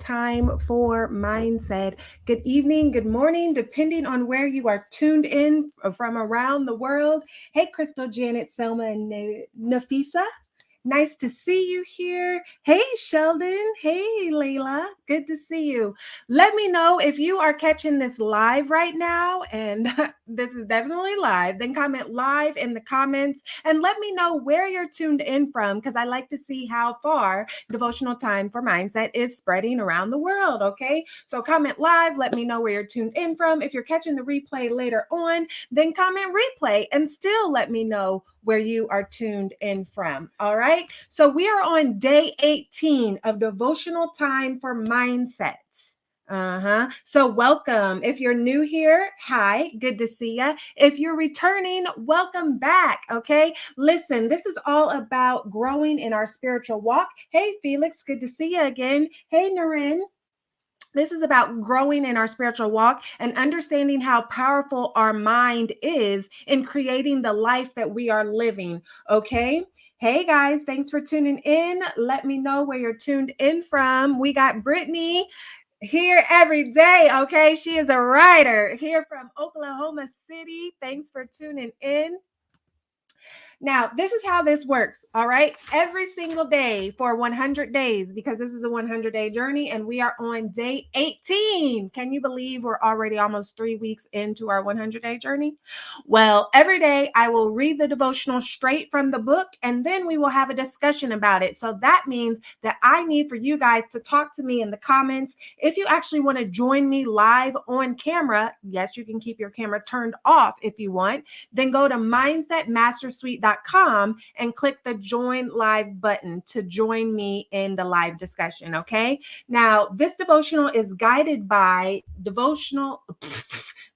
Time for Mindset. Good evening, good morning, depending on where you are tuned in from around the world. Hey, Crystal, Janet, Selma, and Nafisa. Nice to see you here. Hey, Sheldon. Hey, Layla. Good to see you. Let me know if you are catching this live right now, and this is definitely live. Then comment live in the comments and let me know where you're tuned in from because I like to see how far Devotional Time for Mindset is spreading around the world. Okay, so comment live. Let me know where you're tuned in from. If you're catching the replay later on, then comment replay and still let me know where you are tuned in from. All right. So we are on day 18 of Devotional Time for Mindset. So welcome. If you're new here, hi, good to see you. If you're returning, welcome back. Okay. Listen, this is all about growing in our spiritual walk. Hey, Felix, good to see you again. Hey, Naren. This is about growing in our spiritual walk and understanding how powerful our mind is in creating the life that we are living. Okay. Hey guys, thanks for tuning in. Let me know where you're tuned in from. We got Brittany here every day. Okay. She is a writer here from Oklahoma City. Thanks for tuning in. Now, this is how this works, all right? Every single day for 100 days, because this is a 100-day journey, and we are on day 18. Can you believe we're already almost 3 weeks into our 100-day journey? Well, every day I will read the devotional straight from the book, and then we will have a discussion about it. So that means that I need for you guys to talk to me in the comments. If you actually want to join me live on camera, yes, you can keep your camera turned off if you want, then go to mindsetmastersuite.com and click the join live button to join me in the live discussion. Okay. Now, this devotional is guided by Devotional.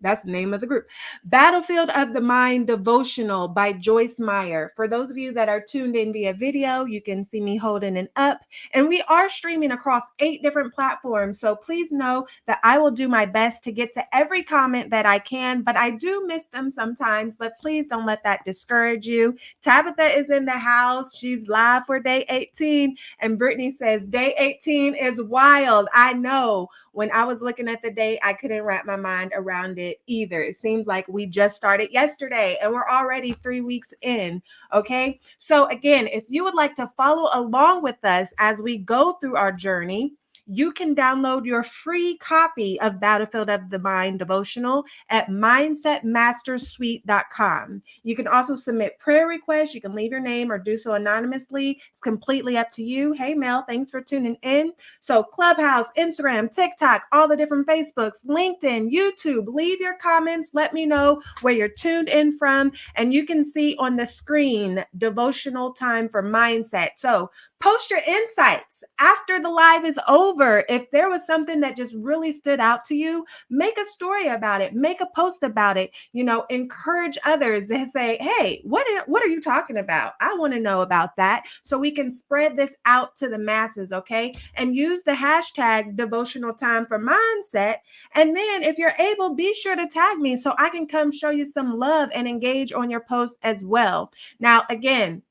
That's the name of the group. Battlefield of the Mind Devotional by Joyce Meyer. For those of you that are tuned in via video, you can see me holding it up. And we are streaming across 8 different platforms. So please know that I will do my best to get to every comment that I can, but I do miss them sometimes. But please don't let that discourage you. Tabitha is in the house. She's live for day 18. And Brittany says, day 18 is wild. I know. When I was looking at the date, I couldn't wrap my mind around it either. It seems like we just started yesterday and we're already 3 weeks in. Okay. So again, if you would like to follow along with us as we go through our journey, you can download your free copy of Battlefield of the Mind devotional at mindsetmastersuite.com. You can also submit prayer requests. You can leave your name or do so anonymously. It's completely up to you. Hey, Mel, thanks for tuning in. So Clubhouse, Instagram, TikTok, all the different Facebooks, LinkedIn, YouTube, leave your comments. Let me know where you're tuned in from. And you can see on the screen, Devotional Time for Mindset. So post your insights after the live is over. If there was something that just really stood out to you, make a story about it, make a post about it, encourage others to say, hey, what are you talking about? I want to know about that. So we can spread this out to the masses, okay? And use the hashtag Devotional Time for Mindset. And then if you're able, be sure to tag me so I can come show you some love and engage on your post as well. Now, again,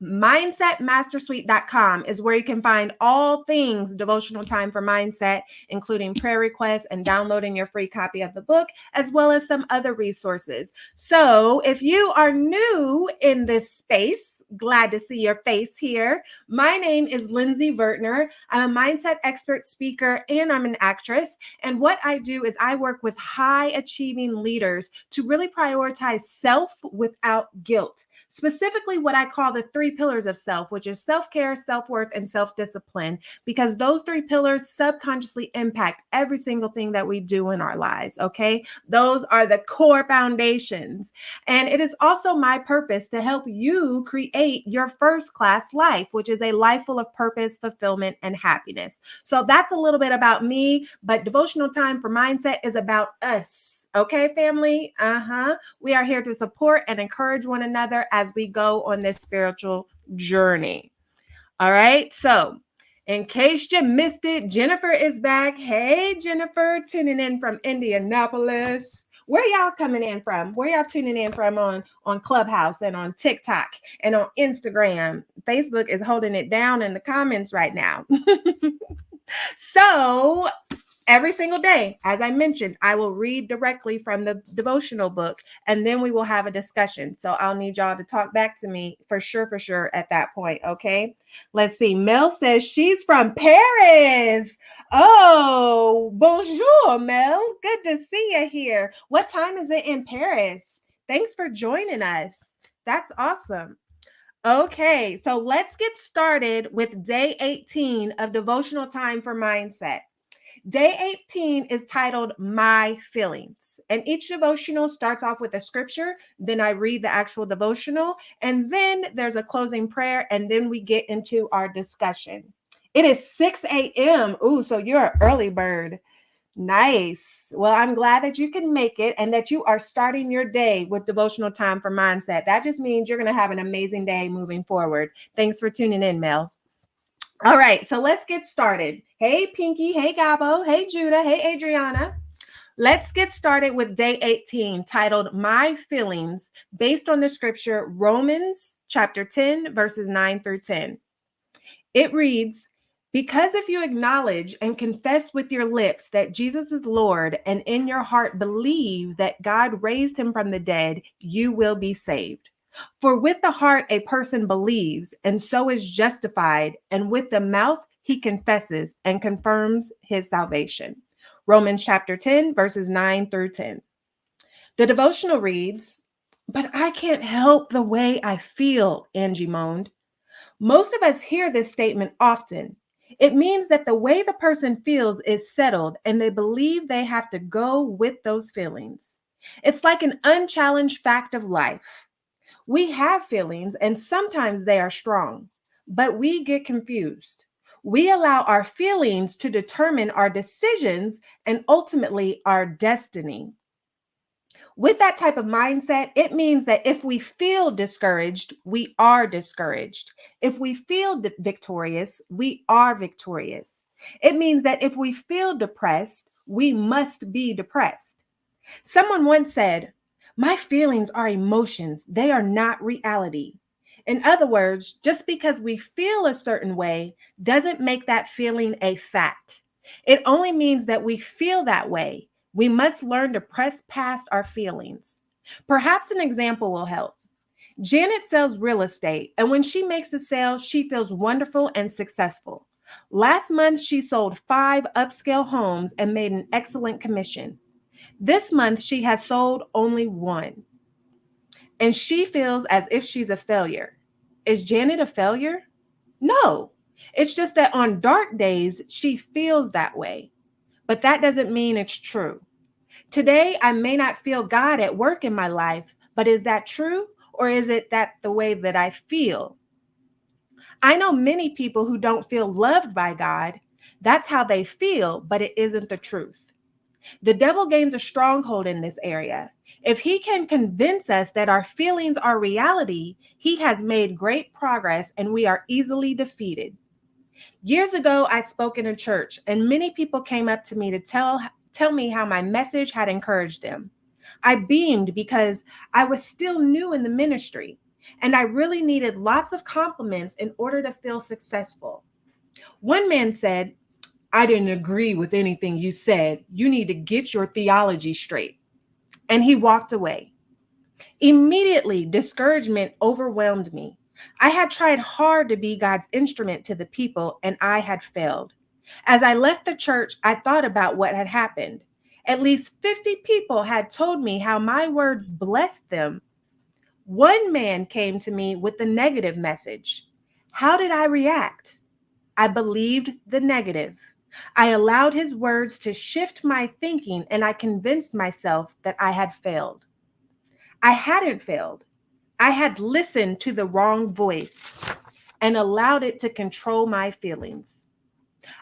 mindsetmastersuite.com is where you can find all things Devotional Time for Mindset, including prayer requests and downloading your free copy of the book, as well as some other resources. So if you are new in this space, glad to see your face here. My name is Lindsay Vertner. I'm a mindset expert speaker and I'm an actress. And what I do is I work with high achieving leaders to really prioritize self without guilt. Specifically, what I call the 3 pillars of self, which is self-care, self-worth, and self-discipline, because those 3 pillars subconsciously impact every single thing that we do in our lives, okay? Those are the core foundations. And it is also my purpose to help you create your first-class life, which is a life full of purpose, fulfillment, and happiness. So that's a little bit about me, but Devotional Time for Mindset is about us. Okay, family? We are here to support and encourage one another as we go on this spiritual journey. All right. So in case you missed it, Jennifer is back. Hey, Jennifer, tuning in from Indianapolis. Where y'all coming in from? Where y'all tuning in from on Clubhouse and on TikTok and on Instagram? Facebook is holding it down in the comments right now. So every single day, as I mentioned, I will read directly from the devotional book and then we will have a discussion. So I'll need y'all to talk back to me for sure at that point. Okay. Let's see. Mel says she's from Paris. Oh, bonjour, Mel. Good to see you here. What time is it in Paris? Thanks for joining us. That's awesome. Okay, so let's get started with day 18 of devotional time for mindset. Day 18 is titled My Feelings. And each devotional starts off with a scripture. Then I read the actual devotional. And then there's a closing prayer. And then we get into our discussion. It is 6 a.m. Ooh, so you're an early bird. Nice. Well, I'm glad that you can make it and that you are starting your day with devotional time for mindset. That just means you're going to have an amazing day moving forward. Thanks for tuning in, Mel. All right, so let's get started. Hey, Pinky. Hey, Gabo. Hey, Judah. Hey, Adriana. Let's get started with day 18, titled My Feelings, based on the scripture Romans chapter 10, verses 9 through 10. It reads, because if you acknowledge and confess with your lips that Jesus is Lord and in your heart believe that God raised him from the dead, you will be saved. For with the heart a person believes and so is justified, and with the mouth he confesses and confirms his salvation. Romans chapter 10, verses 9 through 10. The devotional reads, but I can't help the way I feel, Angie moaned. Most of us hear this statement often. It means that the way the person feels is settled and they believe they have to go with those feelings. It's like an unchallenged fact of life. We have feelings and sometimes they are strong, but we get confused. We allow our feelings to determine our decisions and ultimately our destiny. With that type of mindset, it means that if we feel discouraged, we are discouraged. If we feel victorious, we are victorious. It means that if we feel depressed, we must be depressed. Someone once said, my feelings are emotions, they are not reality. In other words, just because we feel a certain way doesn't make that feeling a fact. It only means that we feel that way. We must learn to press past our feelings. Perhaps an example will help. Janet sells real estate, and when she makes a sale, she feels wonderful and successful. Last month, she sold 5 upscale homes and made an excellent commission. This month, she has sold only 1, and she feels as if she's a failure. Is Janet a failure? No. It's just that on dark days, she feels that way. But that doesn't mean it's true. Today, I may not feel God at work in my life, but is that true? Or is it that the way that I feel? I know many people who don't feel loved by God. That's how they feel, but it isn't the truth. The devil gains a stronghold in this area. If he can convince us that our feelings are reality, he has made great progress and we are easily defeated. Years ago, I spoke in a church and many people came up to me to tell me how my message had encouraged them. I beamed because I was still new in the ministry and I really needed lots of compliments in order to feel successful. One man said, I didn't agree with anything you said. You need to get your theology straight. And he walked away. Immediately, discouragement overwhelmed me. I had tried hard to be God's instrument to the people, and I had failed. As I left the church, I thought about what had happened. At least 50 people had told me how my words blessed them. One man came to me with the negative message. How did I react? I believed the negative. I allowed his words to shift my thinking and I convinced myself that I had failed. I hadn't failed. I had listened to the wrong voice and allowed it to control my feelings.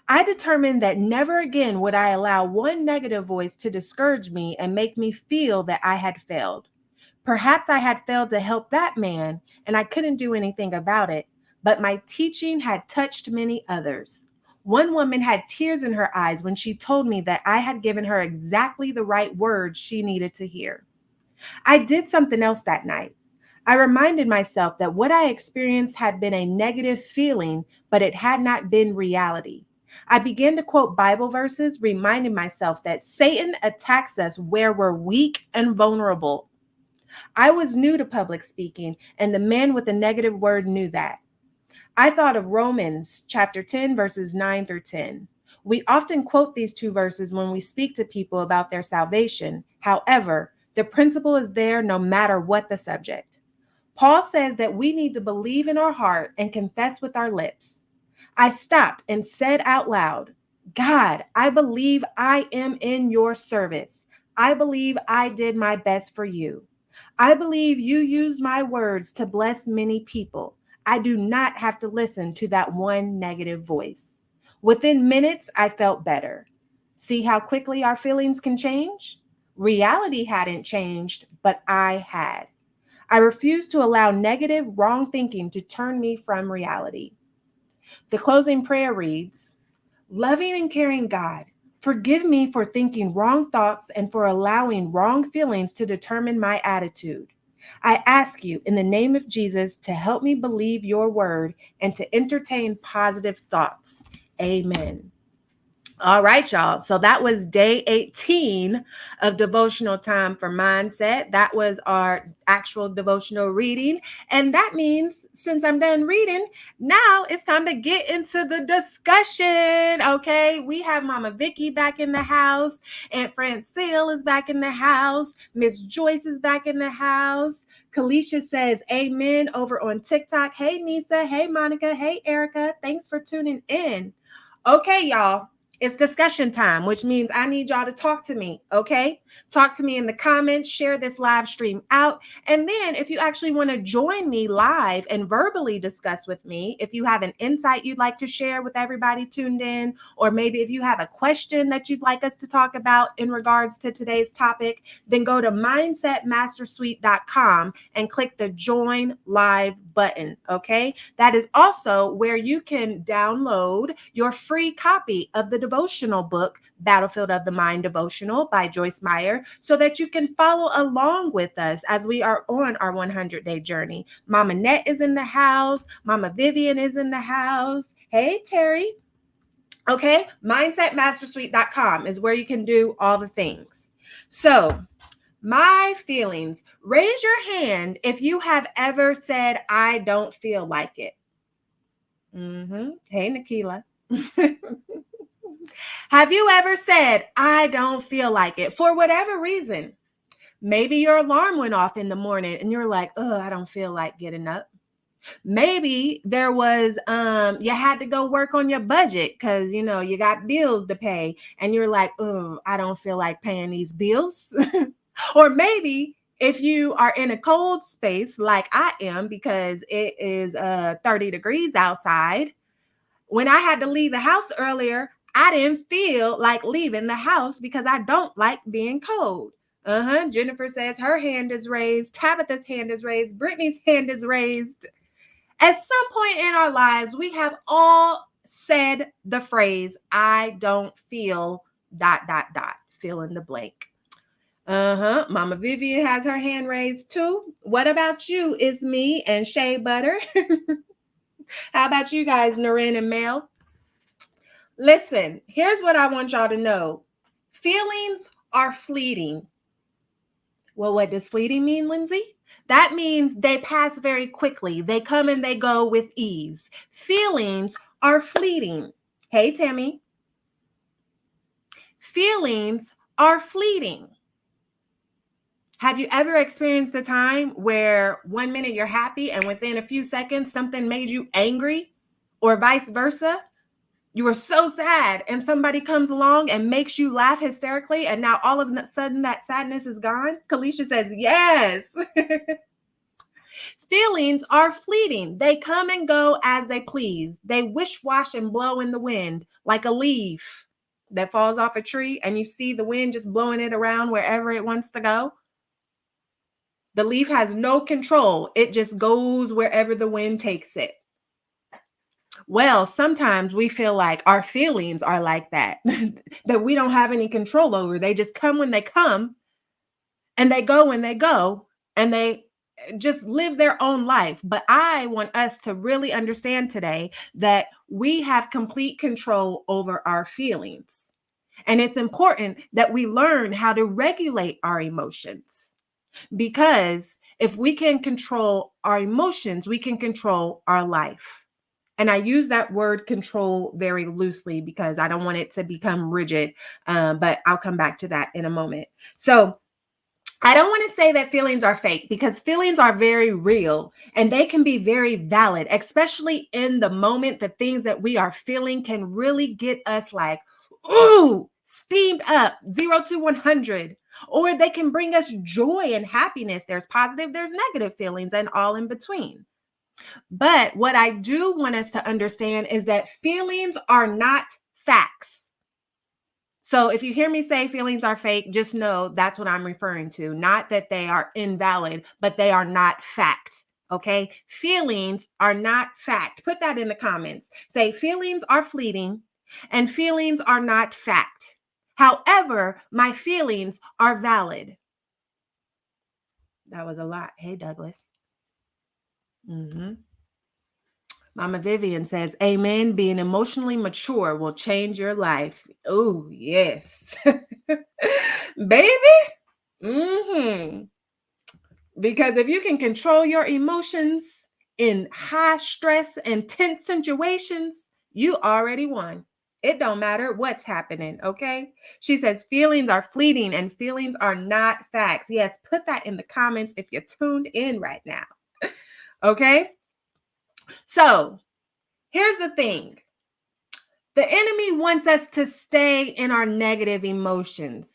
I determined that never again would I allow one negative voice to discourage me and make me feel that I had failed. Perhaps I had failed to help that man and I couldn't do anything about it, but my teaching had touched many others. One woman had tears in her eyes when she told me that I had given her exactly the right words she needed to hear. I did something else that night. I reminded myself that what I experienced had been a negative feeling, but it had not been reality. I began to quote Bible verses, reminding myself that Satan attacks us where we're weak and vulnerable. I was new to public speaking, and the man with the negative word knew that. I thought of Romans chapter 10, verses 9 through 10. We often quote these two verses when we speak to people about their salvation. However, the principle is there no matter what the subject. Paul says that we need to believe in our heart and confess with our lips. I stopped and said out loud, God, I believe I am in your service. I believe I did my best for you. I believe you used my words to bless many people. I do not have to listen to that one negative voice. Within minutes, I felt better. See how quickly our feelings can change? Reality hadn't changed, but I had. I refused to allow negative, wrong thinking to turn me from reality. The closing prayer reads, Loving and caring God, forgive me for thinking wrong thoughts and for allowing wrong feelings to determine my attitude. I ask you in the name of Jesus to help me believe your word and to entertain positive thoughts. Amen. All right, y'all. So that was day 18 of devotional time for mindset. That was our actual devotional reading. And that means since I'm done reading, now it's time to get into the discussion. Okay. We have Mama Vicky back in the house. Aunt Francine is back in the house. Miss Joyce is back in the house. Kalisha says amen over on TikTok. Hey, Nisa. Hey, Monica. Hey, Erica. Thanks for tuning in. Okay, y'all. It's discussion time, which means I need y'all to talk to me, okay? Talk to me in the comments, share this live stream out. And then if you actually want to join me live and verbally discuss with me, if you have an insight you'd like to share with everybody tuned in, or maybe if you have a question that you'd like us to talk about in regards to today's topic, then go to mindsetmastersuite.com and click the join live button, okay? That is also where you can download your free copy of the devotional book, Battlefield of the Mind Devotional by Joyce Meyer, so that you can follow along with us as we are on our 100-day journey. Mama Net is in the house. Mama Vivian is in the house. Hey, Terry. Okay, mindsetmastersuite.com is where you can do all the things. So, my feelings. Raise your hand if you have ever said, I don't feel like it. Hey, Nikila. Have you ever said, I don't feel like it for whatever reason? Maybe your alarm went off in the morning and you're like, oh, I don't feel like getting up. Maybe there was, you had to go work on your budget because, you got bills to pay and you're like, oh, I don't feel like paying these bills. Or maybe if you are in a cold space like I am because it is 30 degrees outside, when I had to leave the house earlier, I didn't feel like leaving the house because I don't like being cold. Jennifer says her hand is raised. Tabitha's hand is raised. Brittany's hand is raised. At some point in our lives, we have all said the phrase, I don't feel ... fill in the blank. Mama Vivian has her hand raised too. What about you? It's me and Shea Butter. How about you guys, Noreen and Mel? Listen, here's what I want y'all to know. Feelings are fleeting. Well, what does fleeting mean, Lindsay? That means they pass very quickly. They come and they go with ease. Feelings are fleeting. Hey, Tammy. Feelings are fleeting. Have you ever experienced a time where 1 minute you're happy and within a few seconds something made you angry, or vice versa? You were so sad and somebody comes along and makes you laugh hysterically and now all of a sudden that sadness is gone? Kalisha says, yes. Feelings are fleeting. They come and go as they please. They wish-wash and blow in the wind like a leaf that falls off a tree and you see the wind just blowing it around wherever it wants to go. The leaf has no control. It just goes wherever the wind takes it. Well, sometimes we feel like our feelings are like that, that we don't have any control over. They just come when they come and they go when they go. And just live their own life. But I want us to really understand today that we have complete control over our feelings. And it's important that we learn how to regulate our emotions, because if we can control our emotions, we can control our life. And I use that word control very loosely because I don't want it to become rigid, but I'll come back to that in a moment. So I don't want to say that feelings are fake, because feelings are very real and they can be very valid, especially in the moment. The things that we are feeling can really get us like, ooh, steamed up, 0 to 100. Or they can bring us joy and happiness. There's positive, there's negative feelings, and all in between. But what I do want us to understand is that feelings are not facts. So if you hear me say feelings are fake, just know that's what I'm referring to. Not that they are invalid, but they are not fact. Okay. Feelings are not fact. Put that in the comments. Say feelings are fleeting and feelings are not fact. However, my feelings are valid. That was a lot. Hey, Douglas. Mama Vivian says, amen. Being emotionally mature will change your life. Oh, yes. Baby. Because if you can control your emotions in high stress and tense situations, you already won. It don't matter what's happening, okay? She says feelings are fleeting and feelings are not facts. Yes, put that in the comments if you're tuned in right now. Okay? So, here's the thing. The enemy wants us to stay in our negative emotions,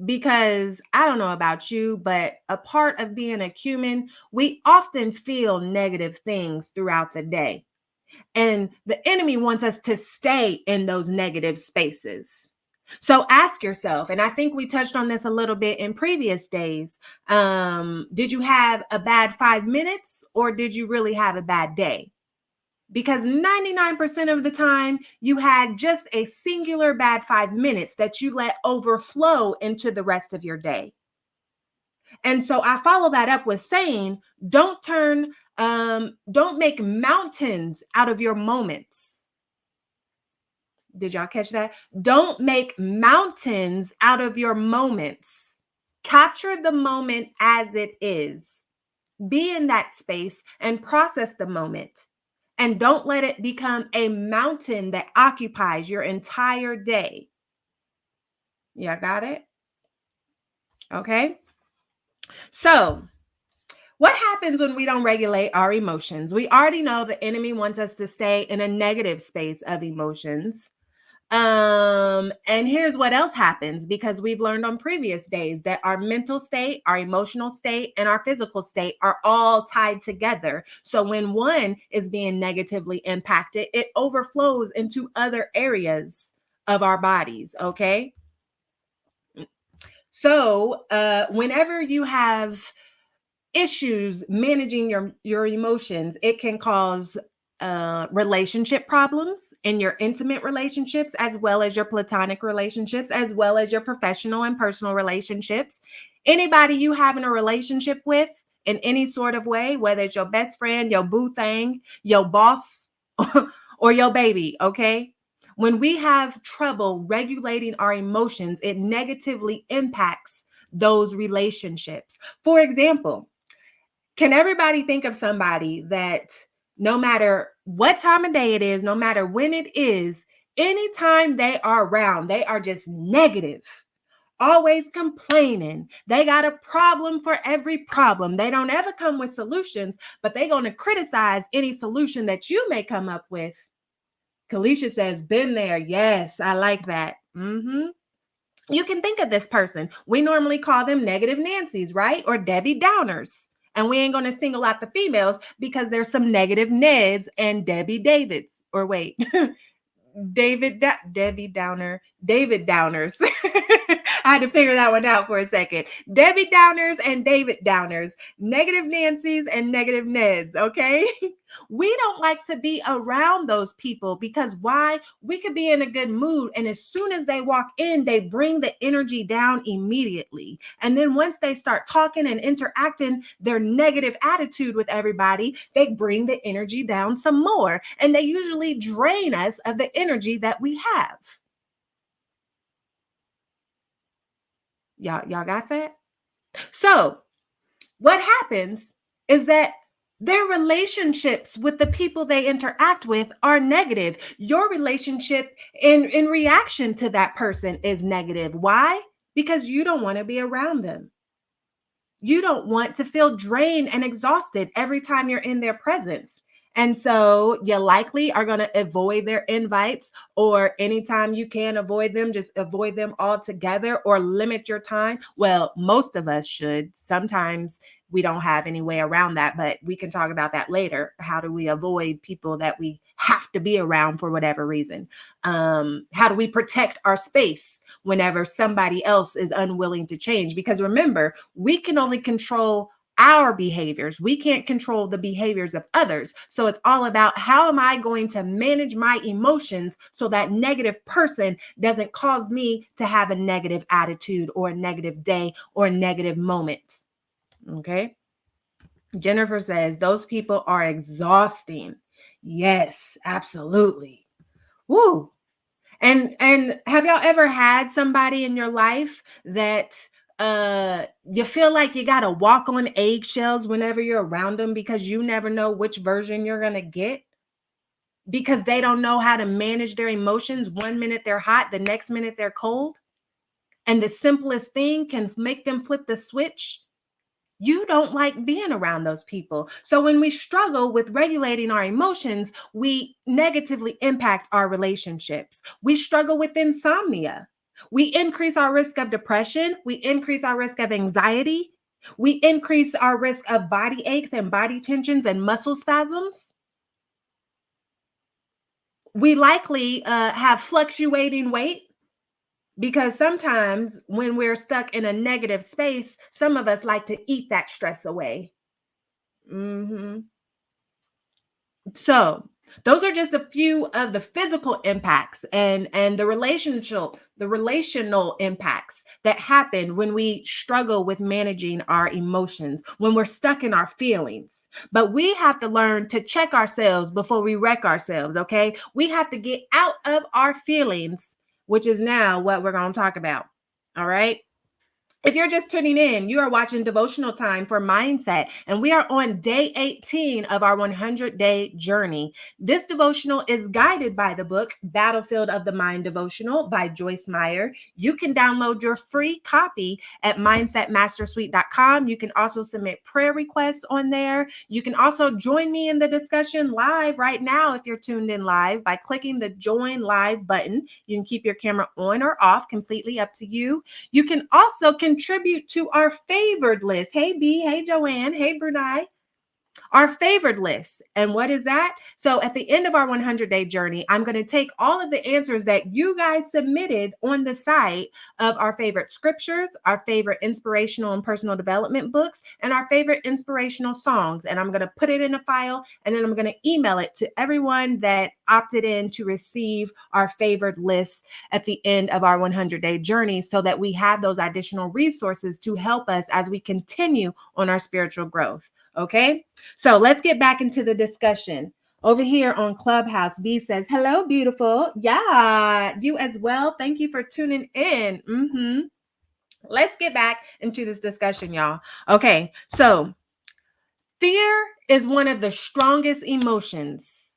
because I don't know about you, but a part of being a human, we often feel negative things throughout the day. And the enemy wants us to stay in those negative spaces. So ask yourself, and I think we touched on this a little bit in previous days. Did you have a bad 5 minutes, or did you really have a bad day? Because 99% of the time, you had just a singular bad 5 minutes that you let overflow into the rest of your day. And so I follow that up with saying, don't make mountains out of your moments. Did y'all catch that? Don't make mountains out of your moments. Capture the moment as it is. Be in that space and process the moment. And don't let it become a mountain that occupies your entire day. Yeah, got it? Okay. So, what happens when we don't regulate our emotions? We already know the enemy wants us to stay in a negative space of emotions. And here's what else happens, because we've learned on previous days that our mental state, our emotional state, and our physical state are all tied together. So when one is being negatively impacted, it overflows into other areas of our bodies. Okay. So whenever you have issues managing your emotions, it can cause relationship problems in your intimate relationships, as well as your platonic relationships, as well as your professional and personal relationships. Anybody you have in a relationship with in any sort of way, whether it's your best friend, your boo thing, your boss, or your baby, okay? When we have trouble regulating our emotions, it negatively impacts those relationships. For example, can everybody think of somebody that no matter what time of day it is, no matter when it is, anytime they are around, they are just negative, always complaining. They got a problem for every problem. They don't ever come with solutions, but they're going to criticize any solution that you may come up with. Kalisha says, been there. Yes, I like that. You can think of this person. We normally call them negative Nancy's, right? Or Debbie Downers. And we ain't going to single out the females because there's some negative Neds and Debbie Davids. Or wait, Debbie Downer, David Downers. I had to figure that one out for a second. Debbie Downers and David Downers, negative Nancy's and negative Neds, okay? We don't like to be around those people because why? We could be in a good mood, and as soon as they walk in, they bring the energy down immediately. And then once they start talking and interacting their negative attitude with everybody, they bring the energy down some more, and they usually drain us of the energy that we have. Y'all got that? So, what happens is that their relationships with the people they interact with are negative. Your relationship in reaction to that person is negative. Why? Because you don't want to be around them. You don't want to feel drained and exhausted every time you're in their presence. And so you likely are going to avoid their invites, or anytime you can avoid them, just avoid them altogether or limit your time. Well, most of us should. Sometimes we don't have any way around that, but we can talk about that later. How do we avoid people that we have to be around for whatever reason? How do we protect our space whenever somebody else is unwilling to change? Because remember, we can only control our behaviors. We can't control the behaviors of others. So it's all about how am I going to manage my emotions so that negative person doesn't cause me to have a negative attitude or a negative day or a negative moment. Okay. Jennifer says those people are exhausting. Yes, absolutely. Woo. And have y'all ever had somebody in your life that you feel like you got to walk on eggshells whenever you're around them because you never know which version you're going to get, because they don't know how to manage their emotions? One minute they're hot, the next minute they're cold, and the simplest thing can make them flip the switch. You don't like being around those people. So when we struggle with regulating our emotions, we negatively impact our relationships. We struggle with insomnia. We increase our risk of depression. We increase our risk of anxiety. We increase our risk of body aches and body tensions and muscle spasms. We likely have fluctuating weight, because sometimes when we're stuck in a negative space, some of us like to eat that stress away. Mhm. So those are just a few of the physical impacts and the relational impacts that happen when we struggle with managing our emotions, when we're stuck in our feelings. But we have to learn to check ourselves before we wreck ourselves. Okay, we have to get out of our feelings, which is now what we're going to talk about. All right. If you're just tuning in, you are watching Devotional Time for Mindset, and we are on day 18 of our 100-day journey. This devotional is guided by the book Battlefield of the Mind Devotional by Joyce Meyer. You can download your free copy at mindsetmastersuite.com. You can also submit prayer requests on there. You can also join me in the discussion live right now if you're tuned in live by clicking the Join Live button. You can keep your camera on or off, completely up to you. You can also contribute to our favored list. Hey, B. Hey, Joanne. Hey, Brunei. Our favored list. And what is that? So at the end of our 100-day journey, I'm going to take all of the answers that you guys submitted on the site of our favorite scriptures, our favorite inspirational and personal development books, and our favorite inspirational songs. And I'm going to put it in a file, and then I'm going to email it to everyone that opted in to receive our favored list at the end of our 100-day journey, so that we have those additional resources to help us as we continue on our spiritual growth. Okay, so let's get back into the discussion. Over here on Clubhouse, B says, hello, beautiful. Yeah, you as well. Thank you for tuning in. Let's get back into this discussion, y'all. Okay, so fear is one of the strongest emotions.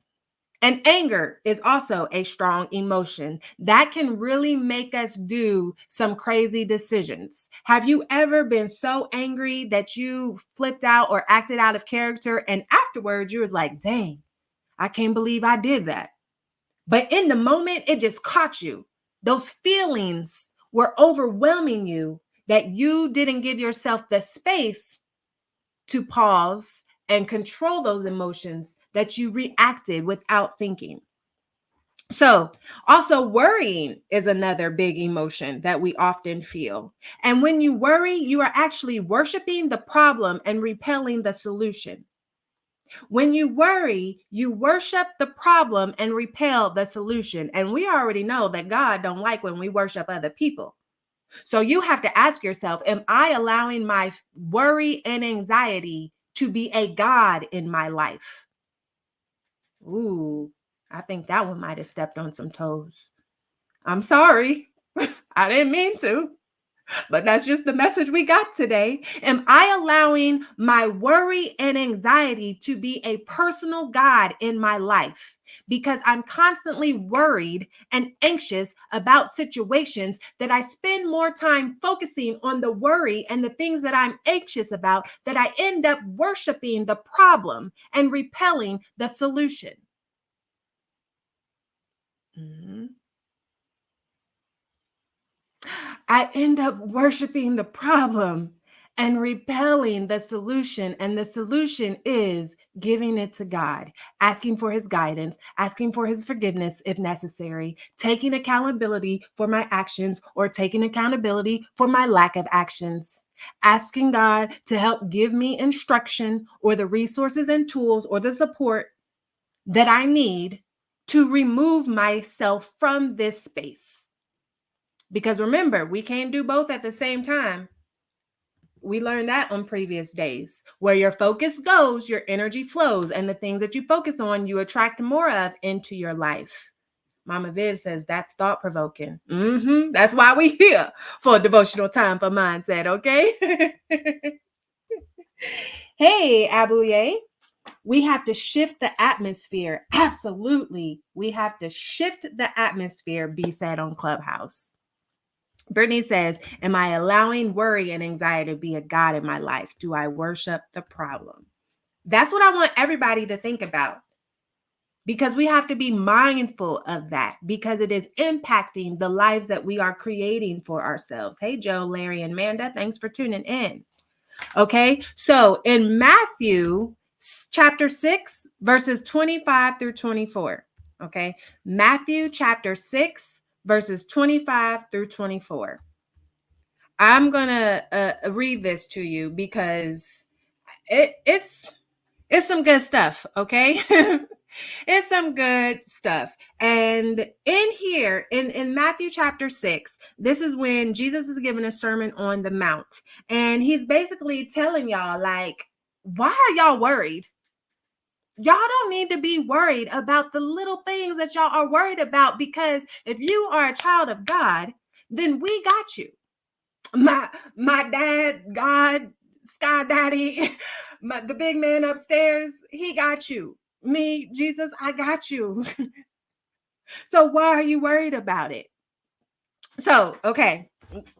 And anger is also a strong emotion that can really make us do some crazy decisions. Have you ever been so angry that you flipped out or acted out of character, and afterwards you was like, dang, I can't believe I did that. But in the moment, it just caught you. Those feelings were overwhelming you that you didn't give yourself the space to pause and control those emotions, that you reacted without thinking. So, also worrying is another big emotion that we often feel. And when you worry, you are actually worshiping the problem and repelling the solution. When you worry, you worship the problem and repel the solution. And we already know that God don't like when we worship other people. So you have to ask yourself, am I allowing my worry and anxiety to be a God in my life? Ooh, I think that one might have stepped on some toes. I'm sorry. I didn't mean to. But that's just the message we got today. Am I allowing my worry and anxiety to be a personal God in my life? Because I'm constantly worried and anxious about situations that I spend more time focusing on the worry and the things that I'm anxious about, that I end up worshiping the problem and repelling the solution. Mhm. I end up worshiping the problem and repelling the solution. And the solution is giving it to God, asking for his guidance, asking for his forgiveness if necessary, taking accountability for my actions or taking accountability for my lack of actions, asking God to help give me instruction or the resources and tools or the support that I need to remove myself from this space. Because remember, we can't do both at the same time. We learned that on previous days. Where your focus goes, your energy flows, and the things that you focus on, you attract more of into your life. Mama Viv says that's thought provoking. That's why we here for devotional time for mindset, okay? Hey, Abuye, we have to shift the atmosphere. Absolutely. We have to shift the atmosphere, be said on Clubhouse. Brittany says, am I allowing worry and anxiety to be a God in my life? Do I worship the problem? That's what I want everybody to think about, because we have to be mindful of that, because it is impacting the lives that we are creating for ourselves. Hey, Joe, Larry, and Manda, thanks for tuning in. Okay, so in Matthew chapter 6, verses 25 through 24. Okay, Matthew chapter 6, verses 25 through 24. I'm gonna read this to you because it's some good stuff, okay? It's some good stuff. And in here, in Matthew chapter 6, this is when Jesus is giving a sermon on the Mount. And he's basically telling y'all, like, why are y'all worried? Y'all don't need to be worried about the little things that y'all are worried about, because if you are a child of God, then we got you. My dad, God, Sky Daddy, the big man upstairs, he got you. Me, Jesus, I got you. So why are you worried about it? So, okay,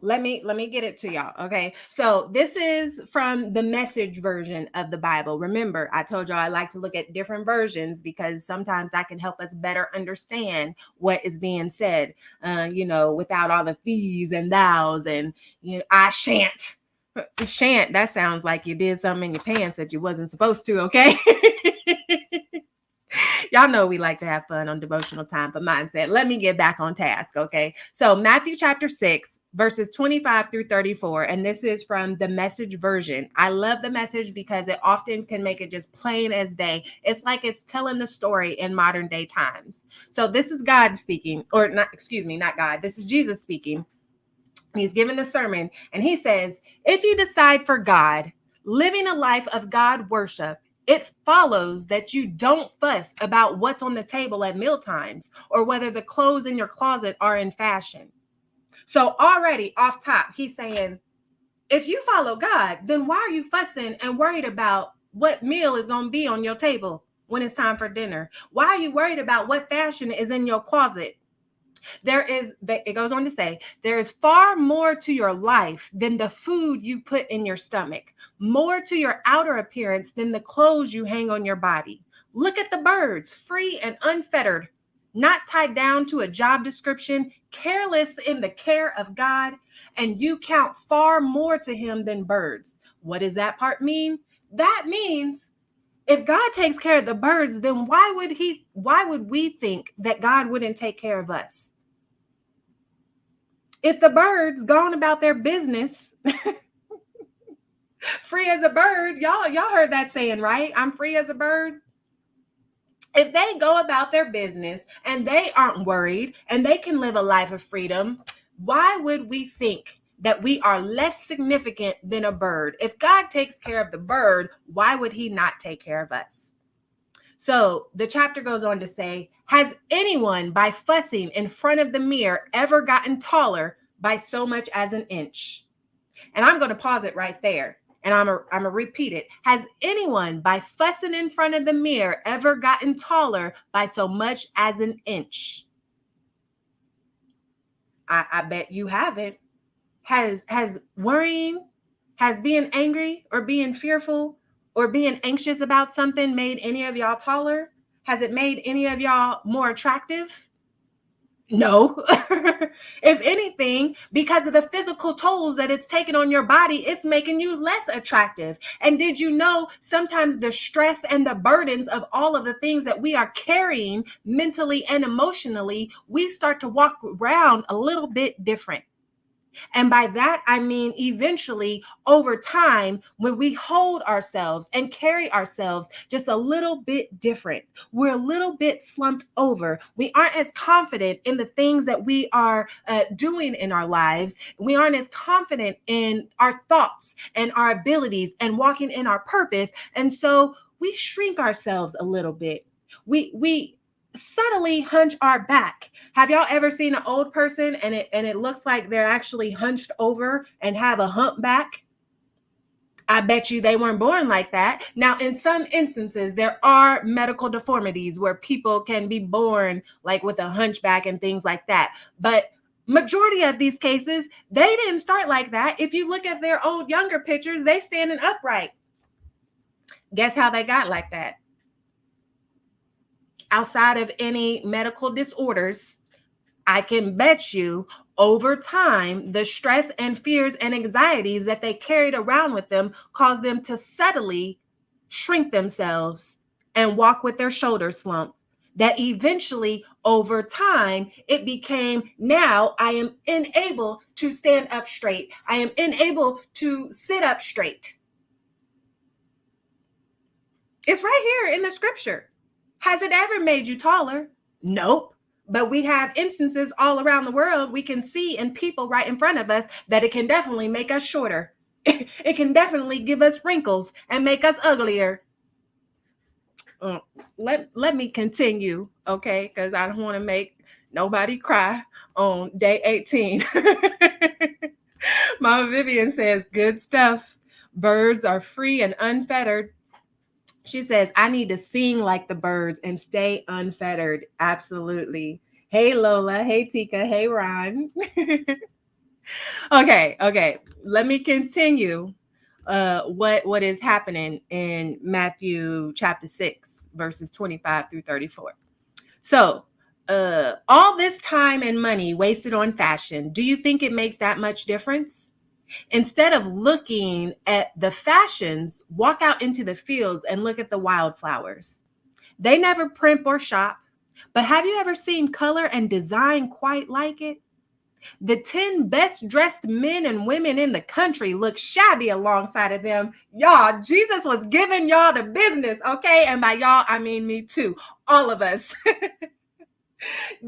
let me get it to y'all. Okay, so this is from the Message version of the Bible. Remember, I told y'all I like to look at different versions because sometimes that can help us better understand what is being said, without all the these and thous and, I shan't. Shan't, that sounds like you did something in your pants that you wasn't supposed to. Okay. Y'all know we like to have fun on devotional time for mindset. Let me get back on task, okay? So Matthew chapter 6, verses 25 through 34, and this is from the Message version. I love the Message because it often can make it just plain as day. It's like it's telling the story in modern day times. So this is God speaking, or not, excuse me, not God. This is Jesus speaking. He's giving the sermon, and he says, if you decide for God, living a life of God worship, it follows that you don't fuss about what's on the table at meal times or whether the clothes in your closet are in fashion. So already off top, he's saying, if you follow God, then why are you fussing and worried about what meal is going to be on your table when it's time for dinner? Why are you worried about what fashion is in your closet? It goes on to say, there is far more to your life than the food you put in your stomach, more to your outer appearance than the clothes you hang on your body. Look at the birds, free and unfettered, not tied down to a job description, careless in the care of God, and you count far more to him than birds. What does that part mean? That means If God takes care of the birds, then why would we think that God wouldn't take care of us? If the birds gone about their business, free as a bird, y'all heard that saying, right? I'm free as a bird. If they go about their business and they aren't worried and they can live a life of freedom, why would we think that we are less significant than a bird? If God takes care of the bird, why would he not take care of us? So the chapter goes on to say, has anyone by fussing in front of the mirror ever gotten taller by so much as an inch? And I'm going to pause it right there. And I'm going to repeat it. Has anyone by fussing in front of the mirror ever gotten taller by so much as an inch? I bet you haven't. Has worrying, has being angry or being fearful or being anxious about something made any of y'all taller? Has it made any of y'all more attractive? No. If anything, because of the physical tolls that it's taken on your body, it's making you less attractive. And did you know sometimes the stress and the burdens of all of the things that we are carrying mentally and emotionally, we start to walk around a little bit different. And by that, I mean, eventually, over time, when we hold ourselves and carry ourselves just a little bit different, we're a little bit slumped over. We aren't as confident in the things that we are doing in our lives. We aren't as confident in our thoughts and our abilities and walking in our purpose. And so we shrink ourselves a little bit. We subtly hunch our back. Have y'all ever seen an old person and it looks like they're actually hunched over and have a humpback? I bet you they weren't born like that. Now, in some instances, there are medical deformities where people can be born like with a hunchback and things like that. But majority of these cases, they didn't start like that. If you look at their old younger pictures, they standing upright. Guess how they got like that? Outside of any medical disorders, I can bet you over time, the stress and fears and anxieties that they carried around with them caused them to subtly shrink themselves and walk with their shoulders slumped. That eventually, over time, it became now I am unable to stand up straight. I am unable to sit up straight. It's right here in the scripture. Has it ever made you taller? Nope. But we have instances all around the world we can see in people right in front of us that it can definitely make us shorter. It can definitely give us wrinkles and make us uglier. Let me continue, okay? Because I don't want to make nobody cry on day 18. Mama Vivian says, good stuff. Birds are free and unfettered. She says, I need to sing like the birds and stay unfettered. Absolutely. Hey, Lola. Hey, Tika. Hey, Ron. Okay. Let me continue what is happening in Matthew chapter 6, verses 25 through 34. So, all this time and money wasted on fashion, do you think it makes that much difference? Instead of looking at the fashions, walk out into the fields and look at the wildflowers. They never primp or shop, but have you ever seen color and design quite like it? The 10 best dressed men and women in the country look shabby alongside of them. Y'all, Jesus was giving y'all the business, okay? And by y'all, I mean me too. All of us.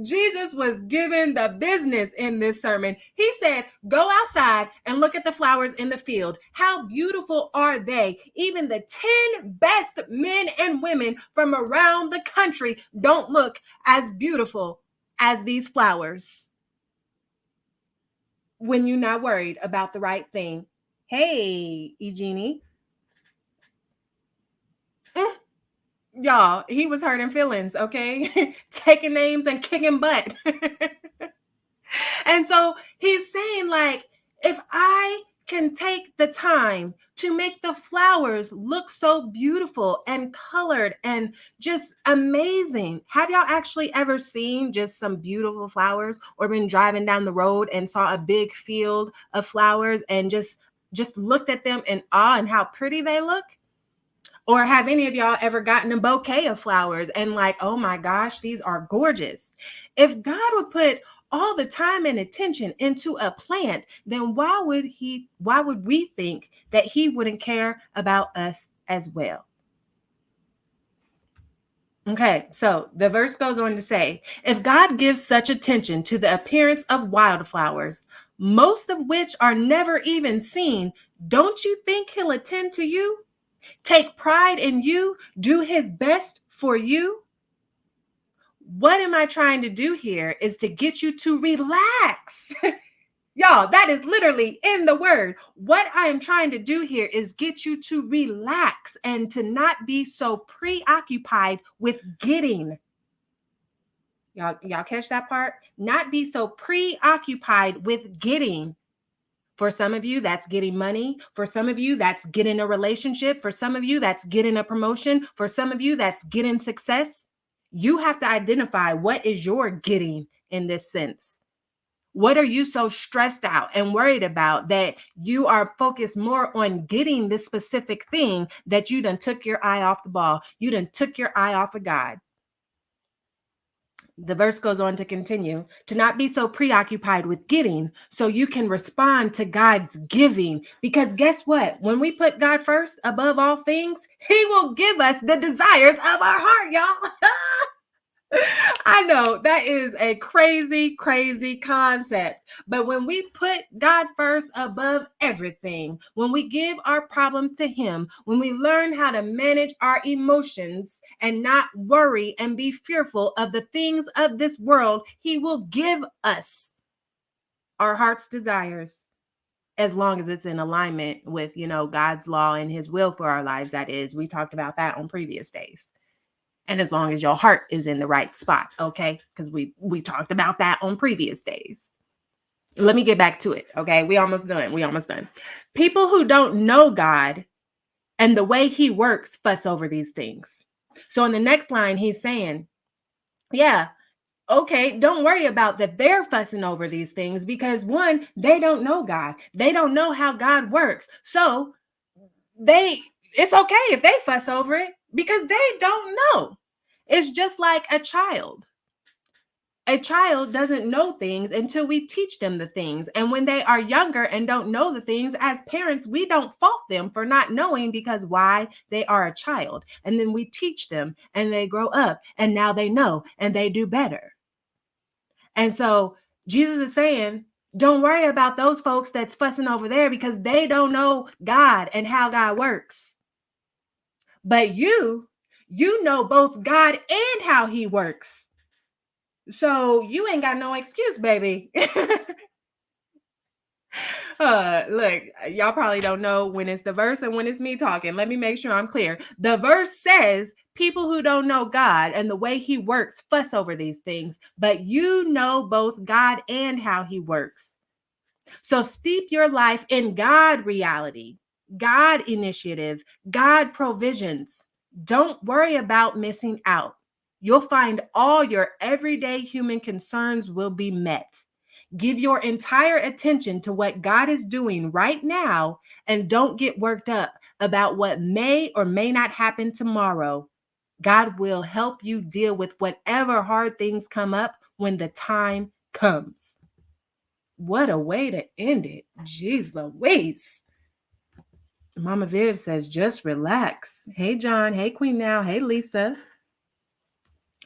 Jesus was given the business in this sermon. He said, go outside and look at the flowers in the field. How beautiful are they? Even the 10 best men and women from around the country don't look as beautiful as these flowers when you're not worried about the right thing. Hey, Eugenie. Y'all, he was hurting feelings, okay? Taking names and kicking butt. And so he's saying, like, if I can take the time to make the flowers look so beautiful and colored and just amazing. Have y'all actually ever seen just some beautiful flowers or been driving down the road and saw a big field of flowers and just looked at them in awe and how pretty they look? Or have any of y'all ever gotten a bouquet of flowers and like, oh my gosh, these are gorgeous? If God would put all the time and attention into a plant, then why would we think that he wouldn't care about us as well? Okay, so the verse goes on to say, if God gives such attention to the appearance of wildflowers, most of which are never even seen, don't you think he'll attend to you? Take pride in you, do his best for you? What am I trying to do here is to get you to relax. Y'all, that is literally in the word. What I am trying to do here is get you to relax and to not be so preoccupied with getting. Y'all catch that part? Not be so preoccupied with getting. For some of you, that's getting money. For some of you, that's getting a relationship. For some of you, that's getting a promotion. For some of you, that's getting success. You have to identify what is your getting in this sense. What are you so stressed out and worried about that you are focused more on getting this specific thing that you done took your eye off the ball? You done took your eye off of God. The verse goes on to continue, to not be so preoccupied with getting so you can respond to God's giving. Because guess what? When we put God first above all things, he will give us the desires of our heart, y'all. I know that is a crazy, crazy concept. But when we put God first above everything, when we give our problems to him, when we learn how to manage our emotions and not worry and be fearful of the things of this world, he will give us our heart's desires, as long as it's in alignment with, God's law and his will for our lives. That is, we talked about that on previous days. And as long as your heart is in the right spot, okay? Because we talked about that on previous days. Let me get back to it, okay? We almost done. People who don't know God and the way he works fuss over these things. So in the next line, he's saying, yeah, okay, don't worry about that they're fussing over these things because one, they don't know God. They don't know how God works. So it's okay if they fuss over it because they don't know. It's just like a child. A child doesn't know things until we teach them the things. And when they are younger and don't know the things, as parents, we don't fault them for not knowing because why? They are a child. And then we teach them and they grow up and now they know and they do better. And so Jesus is saying, don't worry about those folks that's fussing over there because they don't know God and how God works. But you know both God and how he works. So you ain't got no excuse, baby. Look, y'all probably don't know when it's the verse and when it's me talking. Let me make sure I'm clear. The verse says people who don't know God and the way he works fuss over these things, but you know both God and how he works. So steep your life in God reality, God initiative, God provisions. Don't worry about missing out. You'll find all your everyday human concerns will be met. Give your entire attention to what God is doing right now and don't get worked up about what may or may not happen tomorrow. God will help you deal with whatever hard things come up when the time comes. What a way to end it. Jeez Louise. Mama Viv says, just relax. Hey, John. Hey, Queen Now. Hey, Lisa.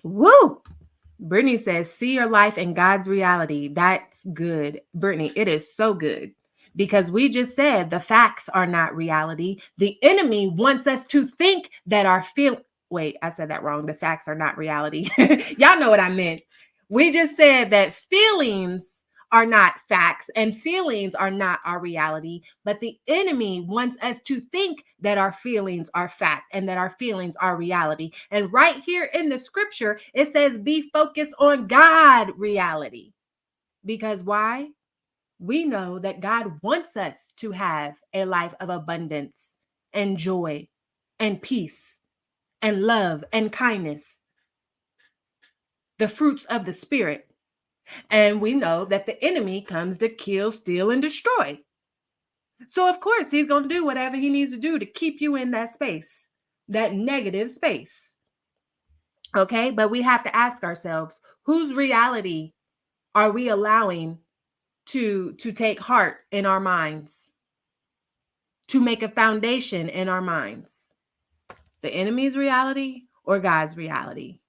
Woo! Brittany says, see your life in God's reality. That's good. Brittany, it is so good. Because we just said the facts are not reality. The enemy wants us to think that our wait, I said that wrong. The facts are not reality. Y'all know what I meant. We just said that feelings are not facts and feelings are not our reality, but the enemy wants us to think that our feelings are fact and that our feelings are reality. And right here in the scripture, it says, be focused on God reality. Because why? We know that God wants us to have a life of abundance and joy and peace and love and kindness, the fruits of the Spirit. And we know that the enemy comes to kill, steal, and destroy. So, of course, he's going to do whatever he needs to do to keep you in that space. that negative space. Okay, but we have to ask ourselves, whose reality are we allowing to take heart in our minds, to make a foundation in our minds? The enemy's reality or God's reality?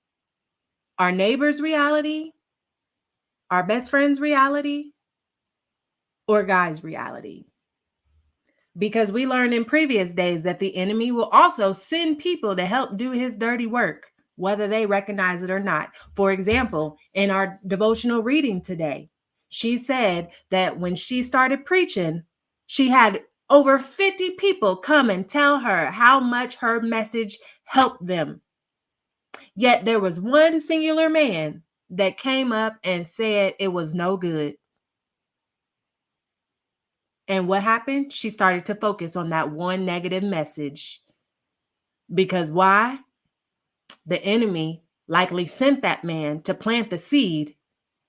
Our neighbor's reality, our best friend's reality, or God's reality? Because we learned in previous days that the enemy will also send people to help do his dirty work, whether they recognize it or not. For example, in our devotional reading today, she said that when she started preaching, she had over 50 people come and tell her how much her message helped them. Yet there was one singular man that came up and said it was no good. And what happened? She started to focus on that one negative message. Because why? The enemy likely sent that man to plant the seed.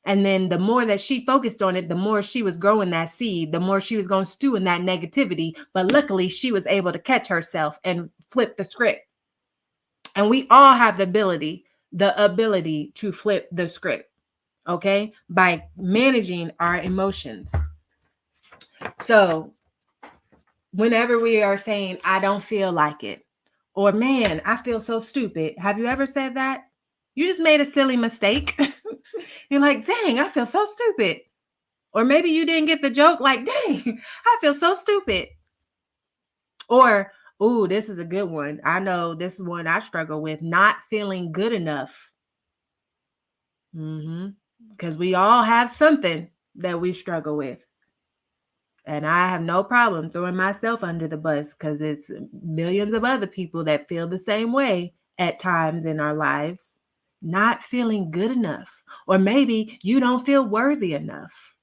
And then the more that she focused on it, the more she was growing that seed, the more she was going to stew in that negativity. But luckily, she was able to catch herself and flip the script. And we all have the ability to flip the script, okay, by managing our emotions. So whenever we are saying, I don't feel like it, or man, I feel so stupid. Have you ever said that? You just made a silly mistake. You're like, dang, I feel so stupid. Or maybe you didn't get the joke, like, dang, I feel so stupid. Or, ooh, this is a good one. I know this is one I struggle with, not feeling good enough. Because we all have something that we struggle with. And I have no problem throwing myself under the bus because it's millions of other people that feel the same way at times in our lives, not feeling good enough. Or maybe you don't feel worthy enough.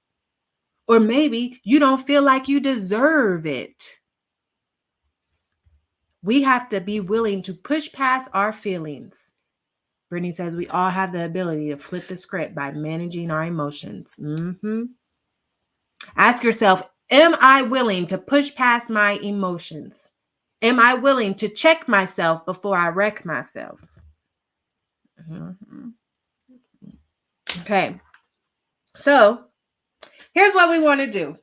Or maybe you don't feel like you deserve it. We have to be willing to push past our feelings. Brittany says we all have the ability to flip the script by managing our emotions. Ask yourself, am I willing to push past my emotions? Am I willing to check myself before I wreck myself? Okay. So here's what we want to do.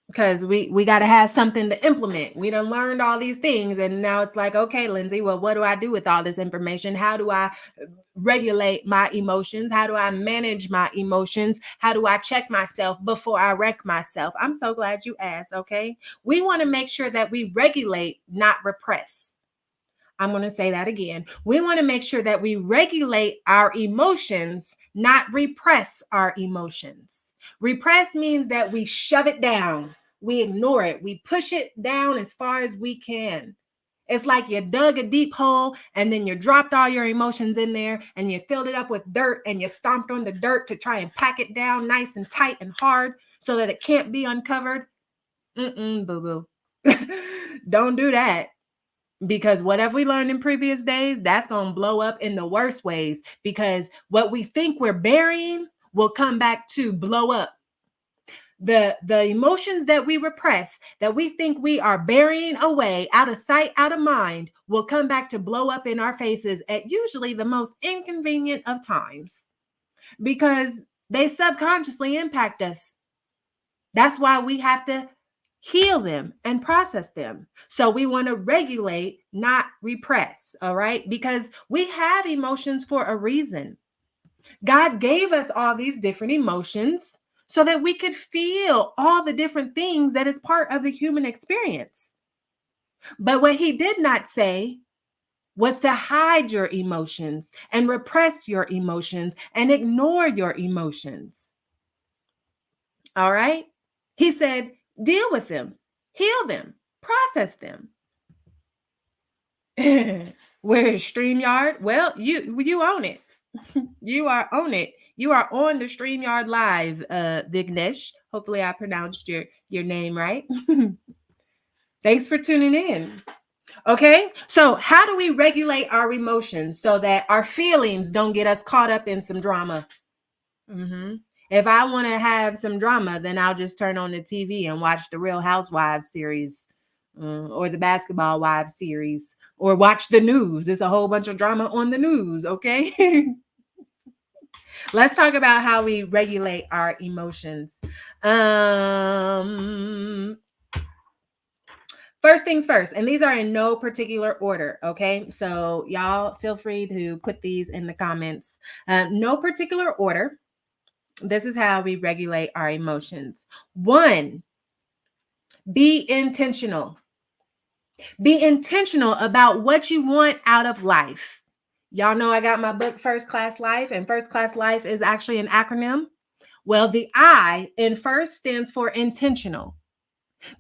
Because we got to have something to implement. We done learned all these things. And now it's like, okay, Lindsay, well, what do I do with all this information? How do I regulate my emotions? How do I manage my emotions? How do I check myself before I wreck myself? I'm so glad you asked, okay? We want to make sure that we regulate, not repress. I'm going to say that again. We want to make sure that we regulate our emotions, not repress our emotions. Repress means that we shove it down. We ignore it. We push it down as far as we can. It's like you dug a deep hole and then you dropped all your emotions in there and you filled it up with dirt and you stomped on the dirt to try and pack it down nice and tight and hard so that it can't be uncovered. Boo-boo. Don't do that. Because what have we learned in previous days? That's going to blow up in the worst ways, because what we think we're burying will come back to blow up. The emotions that we repress, that we think we are burying away, out of sight, out of mind, will come back to blow up in our faces at usually the most inconvenient of times, because they subconsciously impact us. That's why we have to heal them and process them. So we want to regulate, not repress, all right? Because we have emotions for a reason. God gave us all these different emotions so that we could feel all the different things that is part of the human experience. But what he did not say was to hide your emotions and repress your emotions and ignore your emotions. All right? He said, deal with them, heal them, process them. Where is StreamYard? Well, you own it. You are on it. You are on the StreamYard Live, Vignesh. Hopefully I pronounced your name right. Thanks for tuning in. Okay, so how do we regulate our emotions so that our feelings don't get us caught up in some drama? If I want to have some drama, then I'll just turn on the TV and watch the Real Housewives series. or the Basketball Wives series, or watch the news. It's a whole bunch of drama on the news, okay? Let's talk about how we regulate our emotions. First things first, and these are in no particular order, okay? So y'all feel free to put these in the comments. No particular order. This is how we regulate our emotions. 1, be intentional. Be intentional about what you want out of life. Y'all know I got my book, First Class Life, and First Class Life is actually an acronym. Well, the I in first stands for intentional.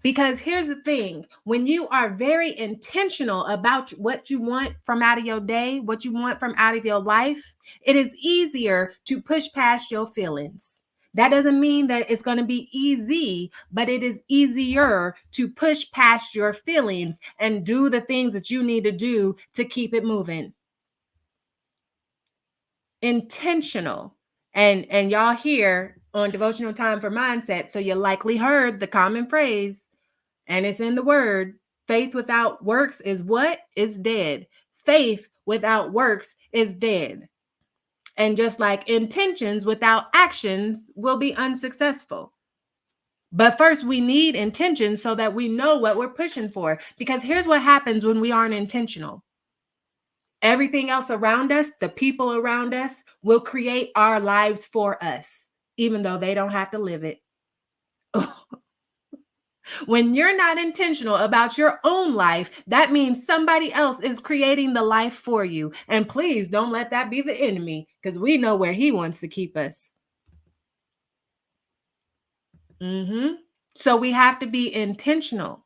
Because here's the thing, when you are very intentional about what you want from out of your day, what you want from out of your life, it is easier to push past your feelings. That doesn't mean that it's going to be easy, but it is easier to push past your feelings and do the things that you need to do to keep it moving. Intentional. And y'all here on Devotional Time for Mindset, so you likely heard the common phrase, and it's in the word. Faith without works is what? Is dead. Faith without works is dead. And just like intentions without actions will be unsuccessful. But first, we need intentions so that we know what we're pushing for. Because here's what happens when we aren't intentional. Everything else around us, the people around us, will create our lives for us, even though they don't have to live it. When you're not intentional about your own life, that means somebody else is creating the life for you. And please don't let that be the enemy, because we know where he wants to keep us. So we have to be intentional.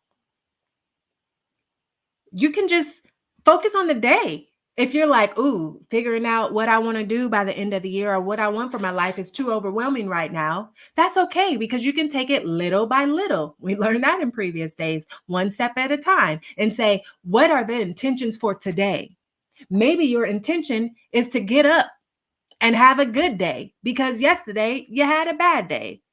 You can just focus on the day. If you're like, ooh, figuring out what I want to do by the end of the year or what I want for my life is too overwhelming right now, that's okay, because you can take it little by little. We learned that in previous days, one step at a time, and say, what are the intentions for today? Maybe your intention is to get up and have a good day because yesterday you had a bad day.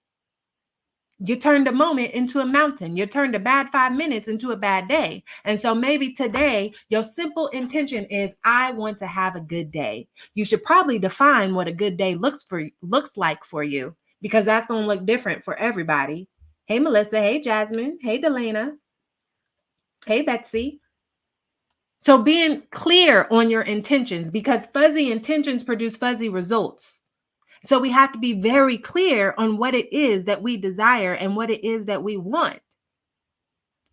You turned a moment into a mountain. You turned a bad 5 minutes into a bad day. And so maybe today, your simple intention is, I want to have a good day. You should probably define what a good day looks like for you, because that's going to look different for everybody. Hey, Melissa. Hey, Jasmine. Hey, Delana. Hey, Betsy. So being clear on your intentions, because fuzzy intentions produce fuzzy results. So we have to be very clear on what it is that we desire and what it is that we want.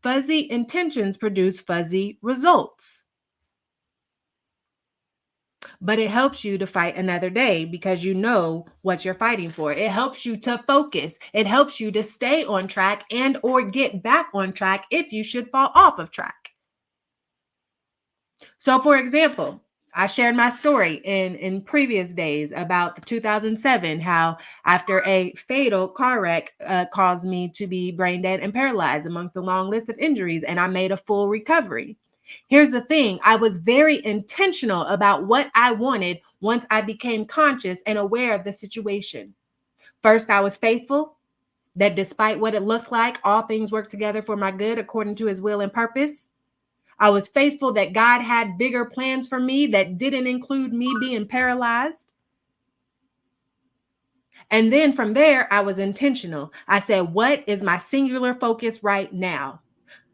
Fuzzy intentions produce fuzzy results. But it helps you to fight another day because you know what you're fighting for. It helps you to focus. It helps you to stay on track and or get back on track if you should fall off of track. So for example, I shared my story in previous days about the 2007, how after a fatal car wreck caused me to be brain dead and paralyzed amongst a long list of injuries, and I made a full recovery. Here's the thing. I was very intentional about what I wanted once I became conscious and aware of the situation. First, I was faithful that despite what it looked like, all things work together for my good according to his will and purpose. I was faithful that God had bigger plans for me that didn't include me being paralyzed. And then from there, I was intentional. I said, what is my singular focus right now?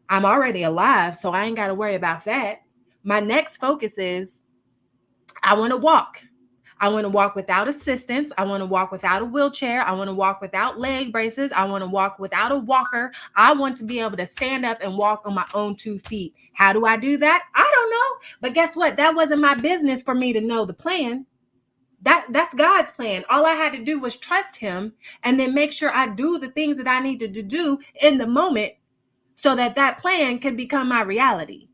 I'm already alive, so I ain't got to worry about that. My next focus is I want to walk. I want to walk without assistance. I want to walk without a wheelchair. I want to walk without leg braces. I want to walk without a walker. I want to be able to stand up and walk on my own 2 feet. How do I do that? I don't know. But guess what? That wasn't my business for me to know the plan. That's God's plan. All I had to do was trust him and then make sure I do the things that I needed to do in the moment so that that plan could become my reality.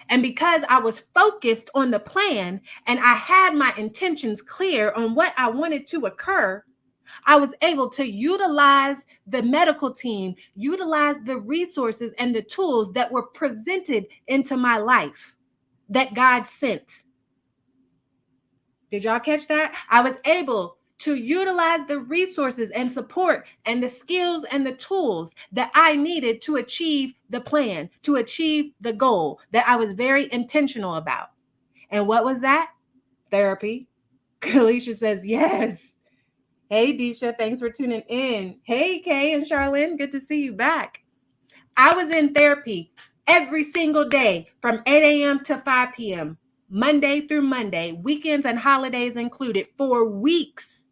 And because I was focused on the plan and I had my intentions clear on what I wanted to occur, I was able to utilize the medical team, utilize the resources and the tools that were presented into my life that God sent. Did y'all catch that? I was able to utilize the resources and support and the skills and the tools that I needed to achieve the plan, to achieve the goal that I was very intentional about. And what was that? Therapy. Kalisha says, yes. Hey, Disha, thanks for tuning in. Hey, Kay and Charlene, good to see you back. I was in therapy every single day from 8 a.m. to 5 p.m., Monday through Monday, weekends and holidays included, for weeks.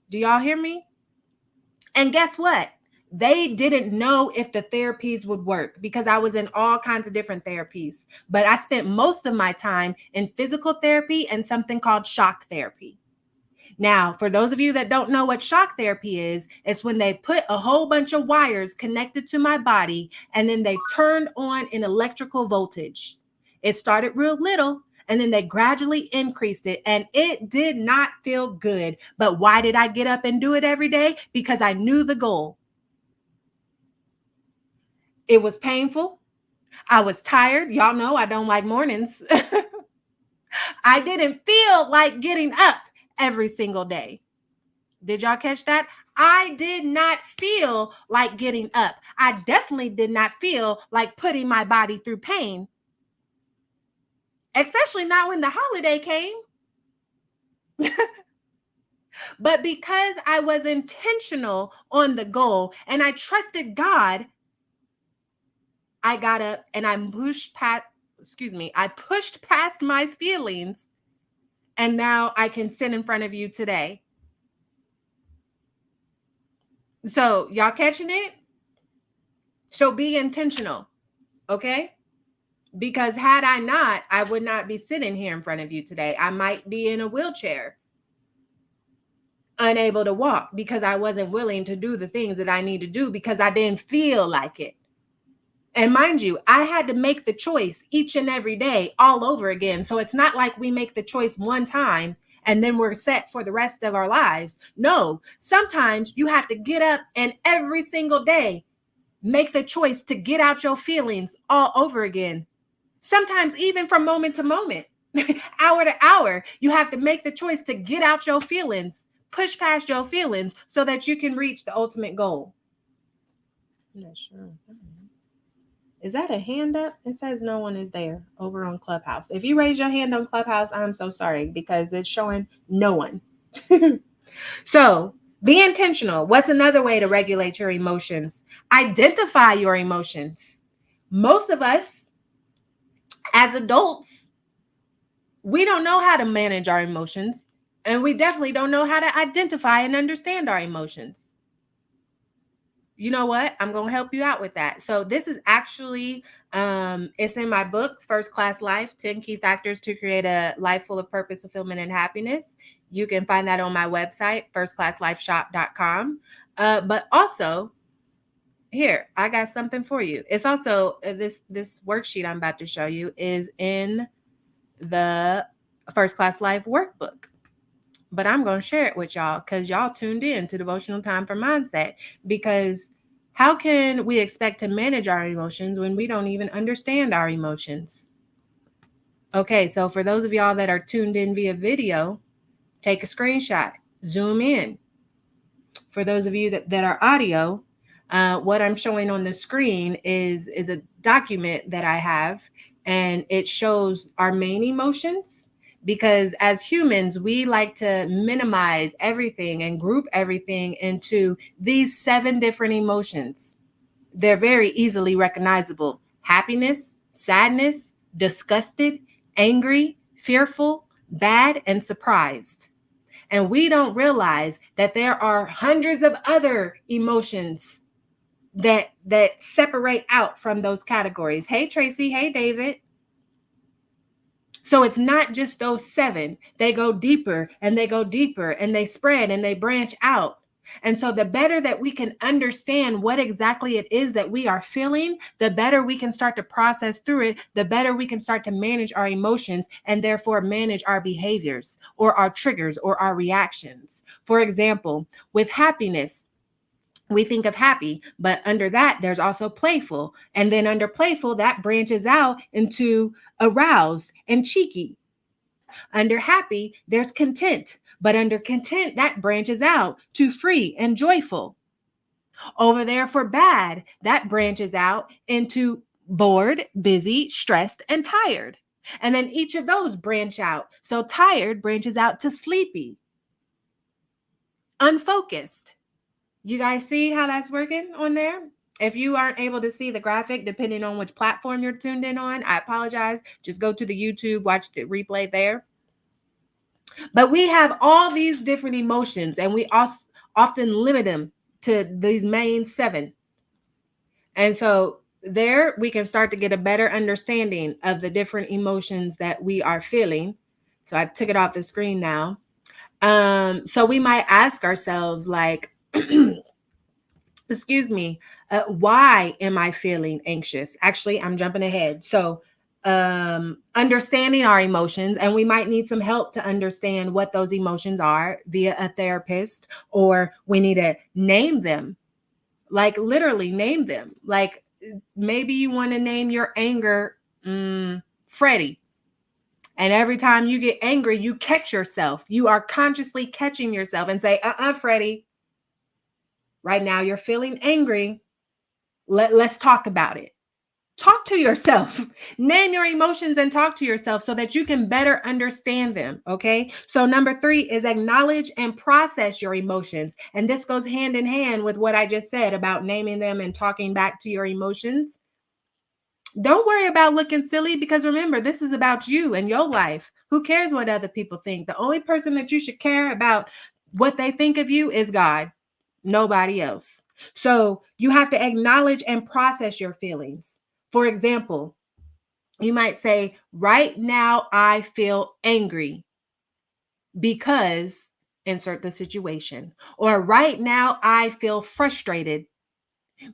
Do y'all hear me? And guess what? They didn't know if the therapies would work because I was in all kinds of different therapies. But I spent most of my time in physical therapy and something called shock therapy. Now, for those of you that don't know what shock therapy is, it's when they put a whole bunch of wires connected to my body and then they turned on an electrical voltage. It started real little and then they gradually increased it, and it did not feel good. But why did I get up and do it every day? Because I knew the goal. It was painful. I was tired. Y'all know I don't like mornings. I didn't feel like getting up every single day. Did y'all catch that? I did not feel like getting up. I definitely did not feel like putting my body through pain, especially not when the holiday came. But because I was intentional on the goal and I trusted God, I got up and I pushed past my feelings, and now I can sit in front of you today. So y'all catching it? So be intentional, okay? Because had I not, I would not be sitting here in front of you today. I might be in a wheelchair, unable to walk because I wasn't willing to do the things that I need to do because I didn't feel like it. And mind you, I had to make the choice each and every day all over again. So it's not like we make the choice one time and then we're set for the rest of our lives. No, sometimes you have to get up and every single day make the choice to get out your feelings all over again. Sometimes even from moment to moment, hour to hour, you have to make the choice to get out your feelings, push past your feelings so that you can reach the ultimate goal. I'm not sure. Is that a hand up? It says no one is there over on Clubhouse. If you raise your hand on Clubhouse, I'm so sorry because it's showing no one. So be intentional. What's another way to regulate your emotions? Identify your emotions. Most of us as adults, we don't know how to manage our emotions, and we definitely don't know how to identify and understand our emotions. You know what? I'm going to help you out with that. So this is actually, it's in my book, First Class Life, 10 Key Factors to Create a Life Full of Purpose, Fulfillment, and Happiness. You can find that on my website, firstclasslifeshop.com. But also, here, I got something for you. It's also, this worksheet I'm about to show you is in the First Class Life workbook. But I'm going to share it with y'all because y'all tuned in to Devotional Time for Mindset. Because how can we expect to manage our emotions when we don't even understand our emotions? Okay, so for those of y'all that are tuned in via video, take a screenshot, zoom in. For those of you that are audio, what I'm showing on the screen is a document that I have, and it shows our main emotions. Because as humans, we like to minimize everything and group everything into these 7 different emotions. They're very easily recognizable: happiness, sadness, disgusted, angry, fearful, bad, and surprised. And we don't realize that there are hundreds of other emotions that separate out from those categories. Hey, Tracy. Hey, David. So it's not just those 7. They go deeper and they go deeper and they spread and they branch out. And so the better that we can understand what exactly it is that we are feeling, the better we can start to process through it, the better we can start to manage our emotions and therefore manage our behaviors or our triggers or our reactions. For example, with happiness, we think of happy, but under that, there's also playful. And then under playful, that branches out into aroused and cheeky. Under happy, there's content. But under content, that branches out to free and joyful. Over there for bad, that branches out into bored, busy, stressed, and tired. And then each of those branch out. So tired branches out to sleepy, unfocused. You guys see how that's working on there? If you aren't able to see the graphic, depending on which platform you're tuned in on, I apologize. Just go to the YouTube, watch the replay there. But we have all these different emotions, and we often limit them to these main 7. And so there we can start to get a better understanding of the different emotions that we are feeling. So I took it off the screen now. So we might ask ourselves, like, excuse me, why am I feeling anxious? Actually, I'm jumping ahead. So understanding our emotions, and we might need some help to understand what those emotions are via a therapist, or we need to name them, like literally name them. Like maybe you want to name your anger Freddie. And every time you get angry, you catch yourself. You are consciously catching yourself and say, Freddie, right now you're feeling angry. Let's talk about it. Talk to yourself. Name your emotions and talk to yourself so that you can better understand them. Okay. So number 3 is acknowledge and process your emotions. And this goes hand in hand with what I just said about naming them and talking back to your emotions. Don't worry about looking silly, because remember, this is about you and your life. Who cares what other people think? The only person that you should care about what they think of you is God, nobody else. So you have to acknowledge and process your feelings. For example, you might say, right now I feel angry because insert the situation. Or right now I feel frustrated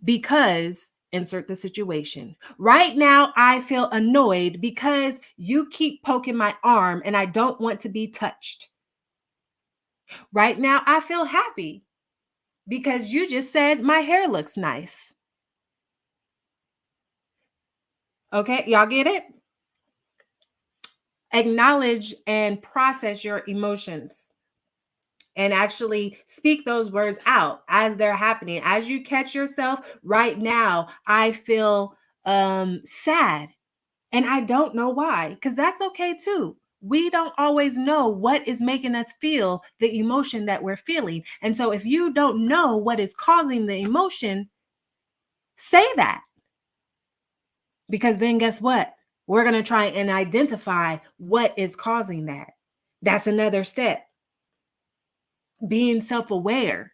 because insert the situation. Right now I feel annoyed because you keep poking my arm and I don't want to be touched. Right now I feel happy because you just said my hair looks nice. Okay, y'all get it? Acknowledge and process your emotions and actually speak those words out as they're happening. As you catch yourself, right now, I feel sad and I don't know why, because that's okay too. We don't always know what is making us feel the emotion that we're feeling. And so if you don't know what is causing the emotion, say that. Because then guess what? We're going to try and identify what is causing that. That's another step. Being self-aware,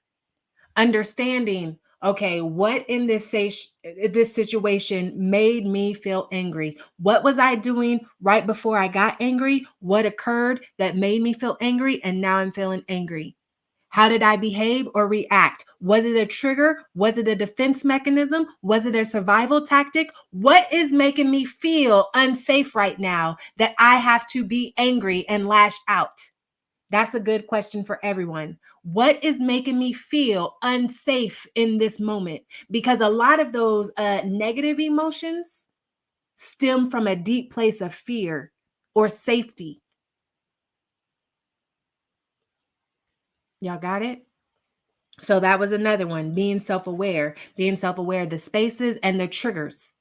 understanding, okay, what in this situation made me feel angry? What was I doing right before I got angry? What occurred that made me feel angry? And now I'm feeling angry. How did I behave or react? Was it a trigger? Was it a defense mechanism? Was it a survival tactic? What is making me feel unsafe right now that I have to be angry and lash out? That's a good question for everyone. What is making me feel unsafe in this moment? Because a lot of those negative emotions stem from a deep place of fear or safety. Y'all got it? So that was another one, being self-aware of the spaces and the triggers.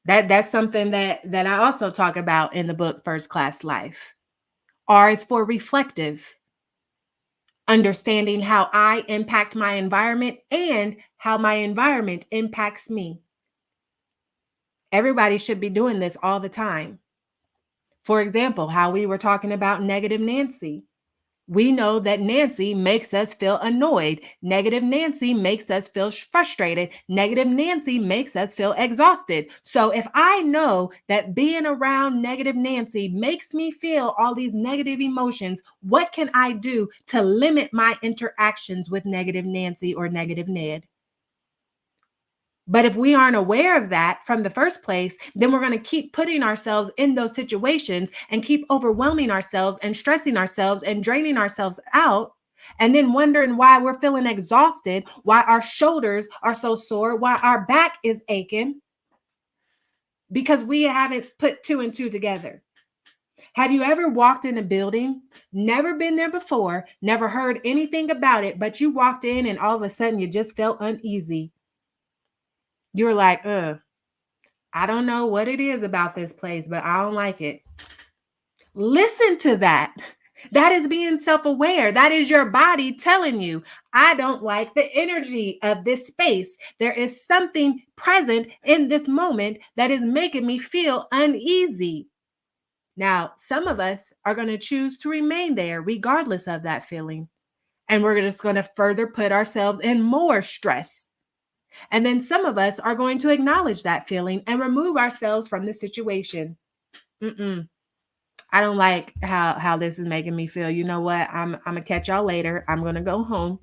That's something that I also talk about in the book First Class Life. R is for reflective, understanding how I impact my environment and how my environment impacts me. Everybody should be doing this all the time. For example, how we were talking about negative Nancy. We know that Nancy makes us feel annoyed. Negative Nancy makes us feel frustrated. Negative Nancy makes us feel exhausted. So if I know that being around negative Nancy makes me feel all these negative emotions, what can I do to limit my interactions with negative Nancy or negative Ned? But if we aren't aware of that from the first place, then we're going to keep putting ourselves in those situations and keep overwhelming ourselves and stressing ourselves and draining ourselves out. And then wondering why we're feeling exhausted, why our shoulders are so sore, why our back is aching, because we haven't put 2 and 2 together. Have you ever walked in a building, never been there before, never heard anything about it, but you walked in and all of a sudden you just felt uneasy? You were like, I don't know what it is about this place, but I don't like it. Listen to that. That is being self aware. That is your body telling you, I don't like the energy of this space. There is something present in this moment that is making me feel uneasy. Now, some of us are going to choose to remain there regardless of that feeling. And we're just going to further put ourselves in more stress. And then some of us are going to acknowledge that feeling and remove ourselves from the situation. Mm-mm. I don't like how this is making me feel. You know what? I'm gonna catch y'all later. I'm gonna go home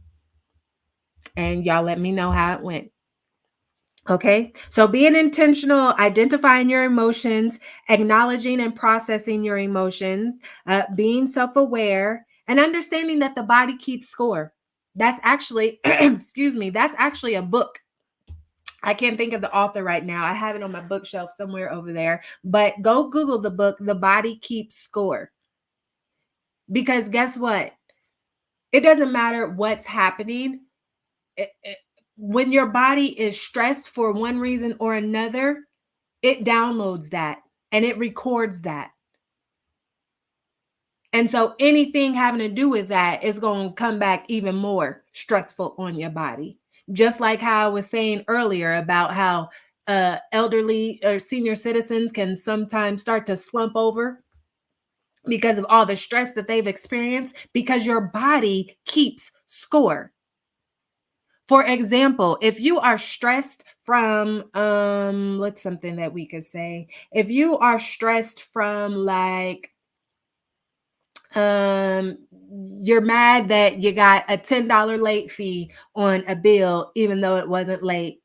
and y'all let me know how it went. Okay. So being intentional, identifying your emotions, acknowledging and processing your emotions, being self-aware, and understanding that the body keeps score. That's actually, excuse me, that's actually a book. I can't think of the author right now. I have it on my bookshelf somewhere over there. But go Google the book, The Body Keeps Score. Because guess what? It doesn't matter what's happening. When your body is stressed for one reason or another, it downloads that and it records that. And so anything having to do with that is going to come back even more stressful on your body. Just like how I was saying earlier about how elderly or senior citizens can sometimes start to slump over because of all the stress that they've experienced, because your body keeps score. For example, if you are stressed from what's something that we could say? If you are stressed from like um you're mad that you got a $10 late fee on a bill even though it wasn't late,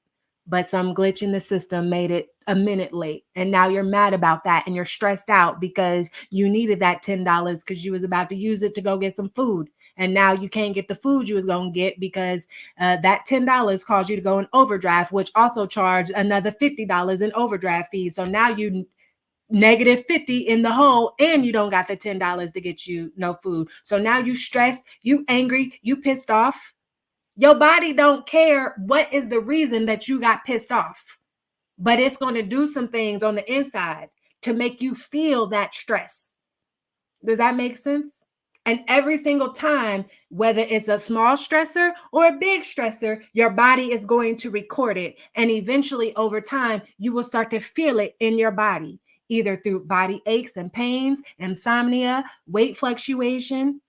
but some glitch in the system made it a minute late, and now you're mad about that and you're stressed out because you needed that $10 because you was about to use it to go get some food, and now you can't get the food you was going to get because that $10 caused you to go in overdraft, which also charged another $50 in overdraft fees. So now you negative 50 in the hole and you don't got the $10 to get you no food. So now you stressed, you angry, you pissed off. Your body don't care what is the reason that you got pissed off, but it's going to do some things on the inside to make you feel that stress. Does that make sense? And every single time, whether it's a small stressor or a big stressor, your body is going to record it. And eventually, over time, you will start to feel it in your body, either through body aches and pains, insomnia, weight fluctuation,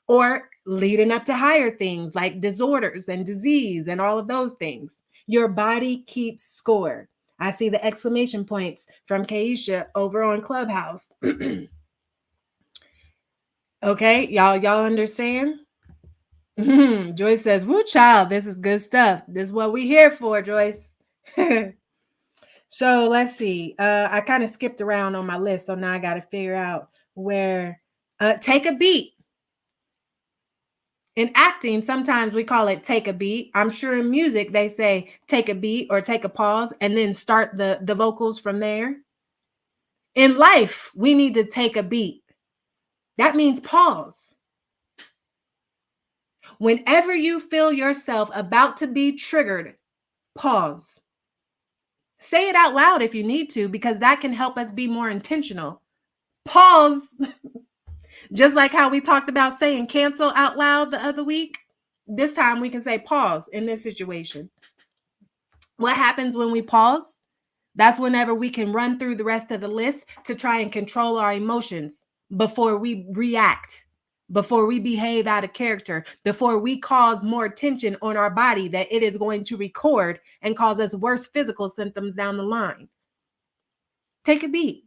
or leading up to higher things like disorders and disease and all of those things. Your body keeps score. I see the exclamation points from Keisha over on Clubhouse. Okay, y'all understand? Joyce says, "Woo, child, this is good stuff. This is what we here for, Joyce." So let's see. I kind of skipped around on my list, so now I got to figure out where. Take a beat. In acting, sometimes we call it take a beat. I'm sure in music they say take a beat or take a pause and then start the vocals from there. In life, we need to take a beat. That means pause. Whenever you feel yourself about to be triggered, pause. Say it out loud if you need to, because that can help us be more intentional. Pause. Just like how we talked about saying cancel out loud the other week. This time we can say pause in this situation. What happens when we pause? That's whenever we can run through the rest of the list to try and control our emotions before we react, before we behave out of character, before we cause more tension on our body that it is going to record and cause us worse physical symptoms down the line. Take a beat.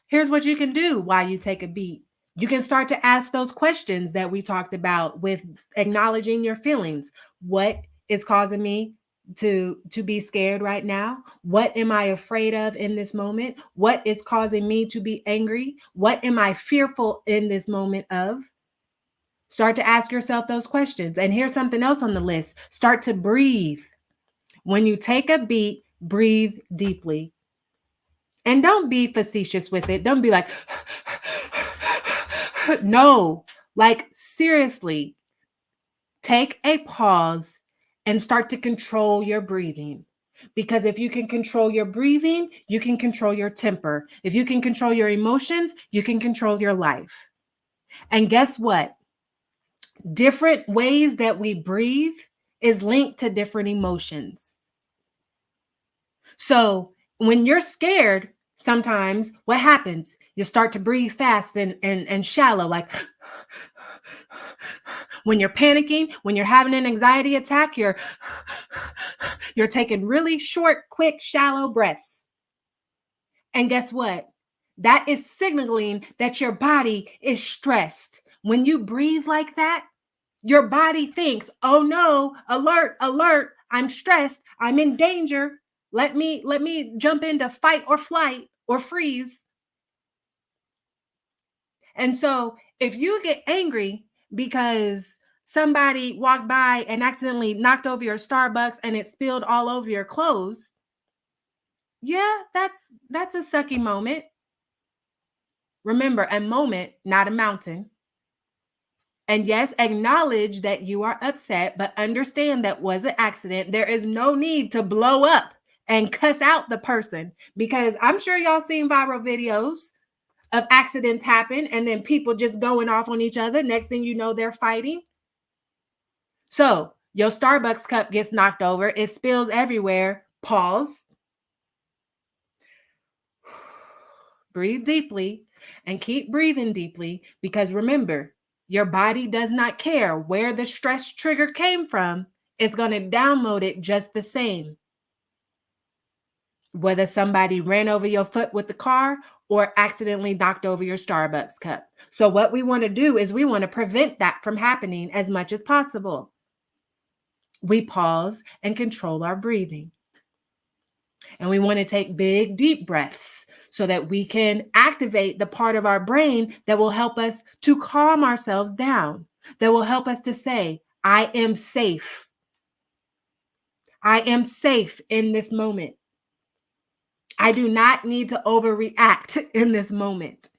Here's what you can do while you take a beat. You can start to ask those questions that we talked about with acknowledging your feelings. What is causing me to be scared right now? What am I afraid of in this moment? What is causing me to be angry? What am I fearful in this moment of? Start to ask yourself those questions. And here's something else on the list. Start to breathe. When you take a beat, breathe deeply. And don't be facetious with it. Don't be like, no, like seriously, take a pause and start to control your breathing. Because if you can control your breathing, you can control your temper. If you can control your emotions, you can control your life. And guess what? Different ways that we breathe is linked to different emotions. So when you're scared, sometimes what happens? You start to breathe fast and shallow, like when you're panicking, when you're having an anxiety attack, you're taking really short, quick, shallow breaths. And guess what? That is signaling that your body is stressed. When you breathe like that, your body thinks, oh no, alert, alert, I'm stressed, I'm in danger. Let me jump into fight or flight or freeze. And so if you get angry because somebody walked by and accidentally knocked over your Starbucks and it spilled all over your clothes, yeah, that's a sucky moment. Remember, a moment, not a mountain. And yes, acknowledge that you are upset, but understand that was an accident. There is no need to blow up and cuss out the person, because I'm sure y'all seen viral videos of accidents happen and then people just going off on each other. Next thing you know, they're fighting. So your Starbucks cup gets knocked over, it spills everywhere. Pause, breathe deeply, and keep breathing deeply, because remember, your body does not care where the stress trigger came from. It's going to download it just the same. Whether somebody ran over your foot with the car or accidentally knocked over your Starbucks cup. So, what we want to do is we want to prevent that from happening as much as possible. We pause and control our breathing. And we want to take big, deep breaths so that we can activate the part of our brain that will help us to calm ourselves down, that will help us to say, I am safe. I am safe in this moment. I do not need to overreact in this moment.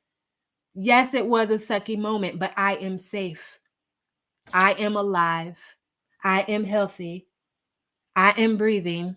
Yes, it was a sucky moment, but I am safe. I am alive. I am healthy. I am breathing.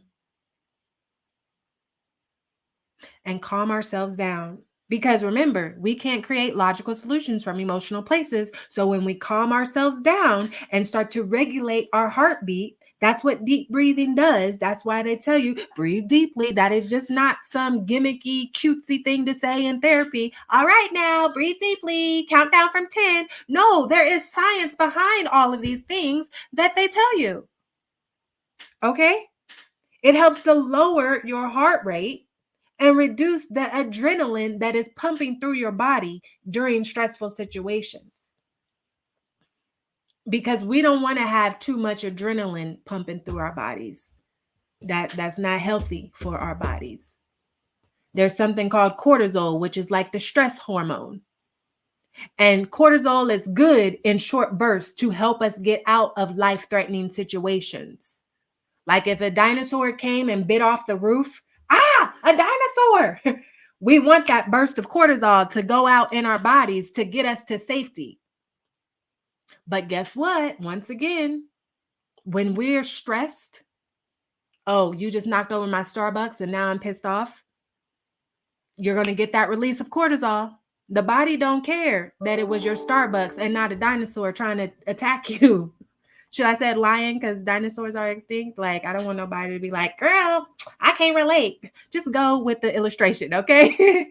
And calm ourselves down. Because remember, we can't create logical solutions from emotional places. So when we calm ourselves down and start to regulate our heartbeat, that's what deep breathing does. That's why they tell you breathe deeply. That is just not some gimmicky, cutesy thing to say in therapy. All right, now breathe deeply, count down from 10. No, there is science behind all of these things that they tell you. Okay? It helps to lower your heart rate and reduce the adrenaline that is pumping through your body during stressful situations. Because we don't want to have too much adrenaline pumping through our bodies. That's not healthy for our bodies. There's something called cortisol, which is like the stress hormone. And cortisol is good in short bursts to help us get out of life-threatening situations. Like if a dinosaur came and bit off the roof, a dinosaur. We want that burst of cortisol to go out in our bodies to get us to safety. But guess what? Once again, when we're stressed, oh, you just knocked over my Starbucks and now I'm pissed off. You're going to get that release of cortisol. The body don't care that it was your Starbucks and not a dinosaur trying to attack you. Should I say lion because dinosaurs are extinct? Like, I don't want nobody to be like, girl, I can't relate. Just go with the illustration, okay?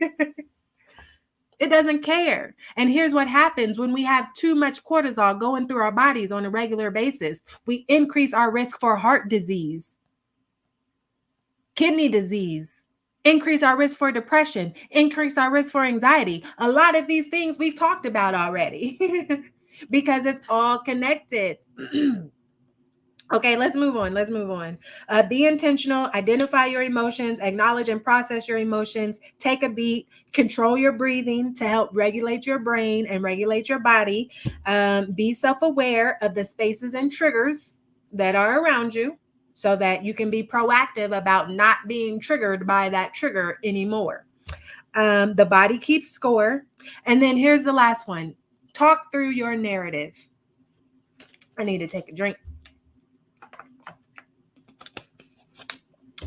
It doesn't care. And here's what happens when we have too much cortisol going through our bodies on a regular basis. We increase our risk for heart disease, kidney disease, increase our risk for depression, increase our risk for anxiety. A lot of these things we've talked about already because it's all connected. Okay, let's move on. Be intentional, identify your emotions, acknowledge and process your emotions, take a beat, control your breathing to help regulate your brain and regulate your body. Be self-aware of the spaces and triggers that are around you so that you can be proactive about not being triggered by that trigger anymore. The body keeps score. And then here's the last one. Talk through your narrative. I need to take a drink.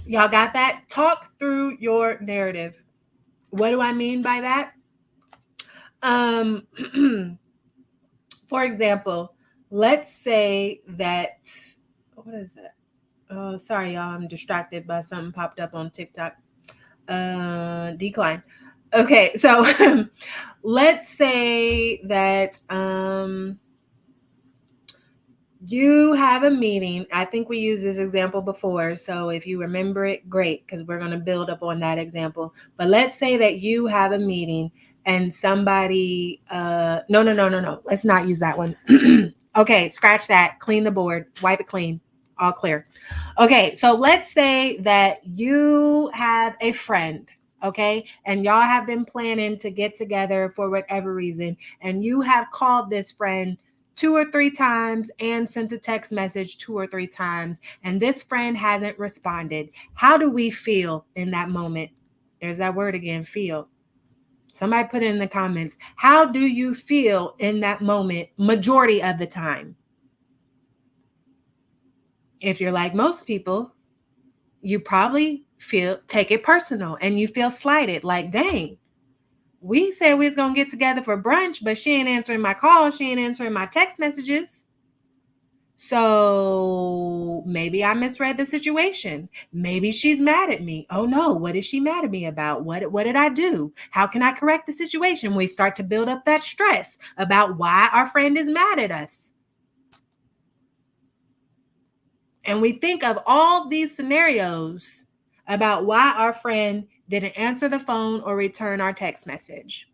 Y'all got that? Talk through your narrative. What do I mean by that? For example, let's say that, what is that? Oh, sorry, y'all. I'm distracted by something popped up on TikTok. Decline. Okay, so let's say that you have a meeting. I think we used this example before. So if you remember it, great, because we're going to build up on that example. But let's say that you have a meeting and somebody, no. Let's not use that one. Okay, scratch that. Clean the board. Wipe it clean. All clear. Okay, so let's say that you have a friend, okay, and y'all have been planning to get together for whatever reason, and you have called this friend 2 or 3 times and sent a text message 2 or 3 times, and this friend hasn't responded. How do we feel in that moment? There's that word again, feel. Somebody put it in the comments. How do you feel in that moment majority of the time? If you're like most people, you probably take it personal and you feel slighted, like, dang, we said we was going to get together for brunch, but she ain't answering my calls. She ain't answering my text messages. So maybe I misread the situation. Maybe she's mad at me. Oh no, what is she mad at me about? What did I do? How can I correct the situation? We start to build up that stress about why our friend is mad at us. And we think of all these scenarios about why our friend didn't answer the phone or return our text message.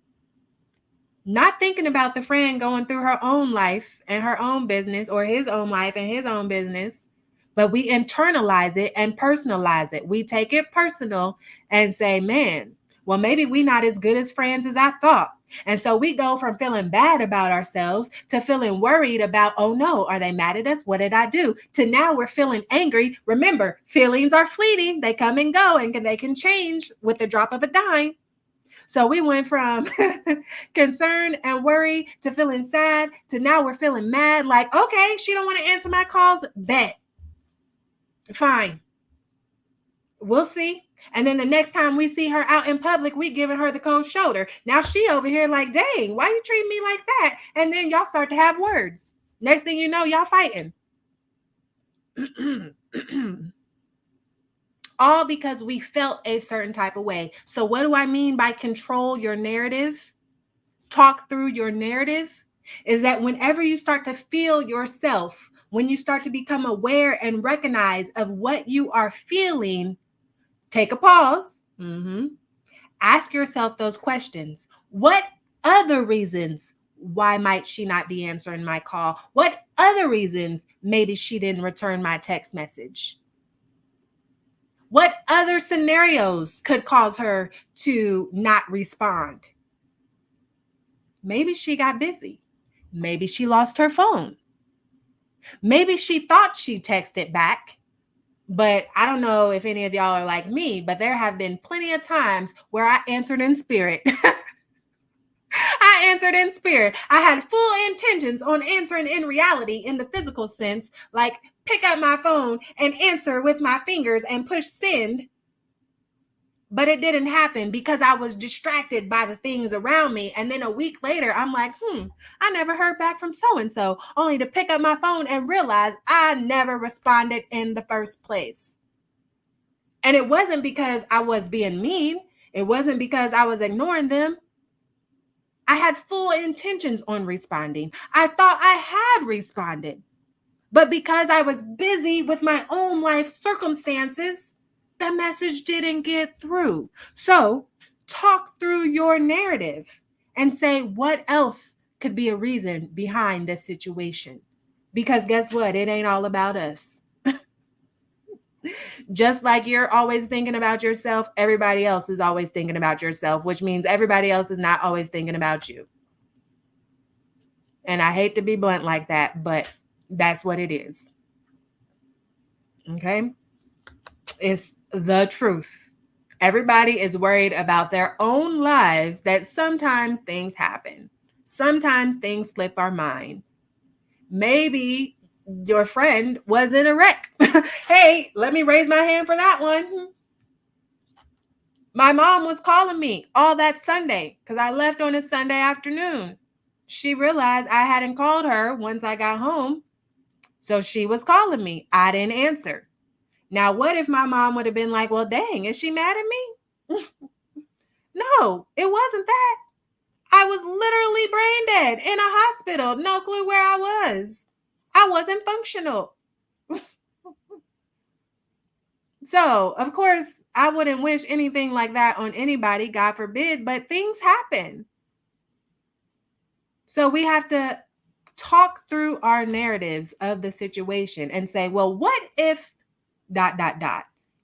Not thinking about the friend going through her own life and her own business, or his own life and his own business, but we internalize it and personalize it. We take it personal and say, man, well, maybe we're not as good as friends as I thought. And so we go from feeling bad about ourselves to feeling worried about, oh no, are they mad at us? What did I do? To now we're feeling angry. Remember, feelings are fleeting. They come and go, and they can change with the drop of a dime. So we went from concern and worry to feeling sad to now we're feeling mad. Like, okay, she don't want to answer my calls. Bet. Fine. We'll see. And then the next time we see her out in public, we giving her the cold shoulder. Now she over here like, dang, why you treat me like that? And then y'all start to have words. Next thing you know, y'all fighting. All because we felt a certain type of way. So what do I mean by control your narrative? Talk through your narrative is that whenever you start to feel yourself, when you start to become aware and recognize of what you are feeling, take a pause. Ask yourself those questions. What other reasons why might she not be answering my call? What other reasons maybe she didn't return my text message? What other scenarios could cause her to not respond? Maybe she got busy. Maybe she lost her phone. Maybe she thought she texted back, but I don't know if any of y'all are like me, but there have been plenty of times where I answered in spirit. I answered in spirit. I had full intentions on answering in reality, in the physical sense, like pick up my phone and answer with my fingers and push send. But it didn't happen because I was distracted by the things around me. And then a week later, I'm like, I never heard back from so-and-so, only to pick up my phone and realize I never responded in the first place. And it wasn't because I was being mean. It wasn't because I was ignoring them. I had full intentions on responding. I thought I had responded. But because I was busy with my own life circumstances, the message didn't get through. So talk through your narrative and say what else could be a reason behind this situation. Because guess what? It ain't all about us. Just like you're always thinking about yourself, everybody else is always thinking about yourself, which means everybody else is not always thinking about you. And I hate to be blunt like that, but that's what it is. Okay? It's the truth. Everybody is worried about their own lives, that sometimes things happen. Sometimes things slip our mind. Maybe your friend was in a wreck. Hey, let me raise my hand for that one. My mom was calling me all that Sunday because I left on a Sunday afternoon. She realized I hadn't called her once I got home. So she was calling me. I didn't answer. Now, what if my mom would have been like, well, dang, is she mad at me? No, it wasn't that. I was literally brain dead in a hospital. No clue where I was. I wasn't functional. So, of course, I wouldn't wish anything like that on anybody, God forbid, but things happen. So we have to talk through our narratives of the situation and say, well, what if ...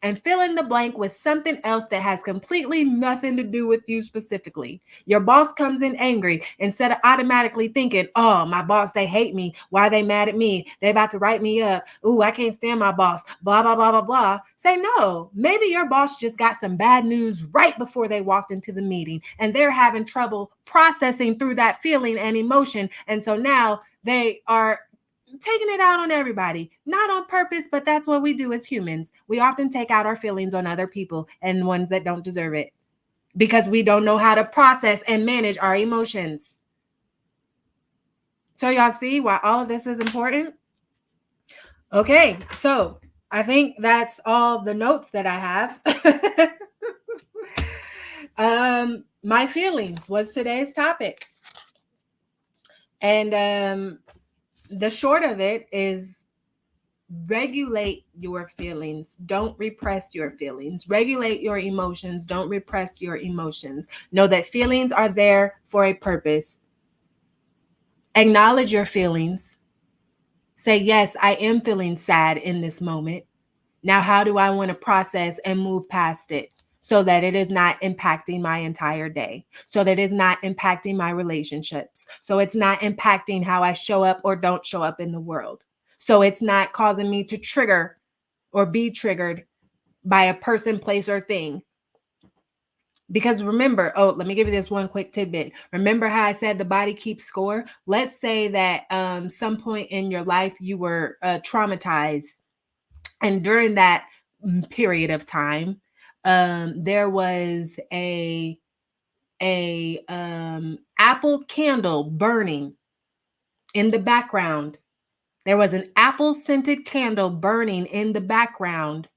and fill in the blank with something else that has completely nothing to do with you specifically. Your boss comes in angry. Instead of automatically thinking, oh, my boss, they hate me. Why are they mad at me? They about to write me up. Ooh, I can't stand my boss. Blah, blah, blah, blah, blah. Say no. Maybe your boss just got some bad news right before they walked into the meeting, and they're having trouble processing through that feeling and emotion. And so now they are taking it out on everybody, not on purpose, but that's what we do as humans. We often take out our feelings on other people and ones that don't deserve it because we don't know how to process and manage our emotions. So y'all see why all of this is important? Okay, so I think that's all the notes that I have. My feelings was today's topic. And the short of it is, regulate your feelings. Don't repress your feelings. Regulate your emotions. Don't repress your emotions. Know that feelings are there for a purpose. Acknowledge your feelings. Say, yes, I am feeling sad in this moment. Now, how do I want to process and move past it so that it is not impacting my entire day, so that it is not impacting my relationships, so it's not impacting how I show up or don't show up in the world, so it's not causing me to trigger or be triggered by a person, place, or thing. Because remember, let me give you this one quick tidbit. Remember how I said the body keeps score? Let's say that some point in your life you were traumatized. And during that period of time, there was a apple candle burning in the background. There was an apple scented candle burning in the background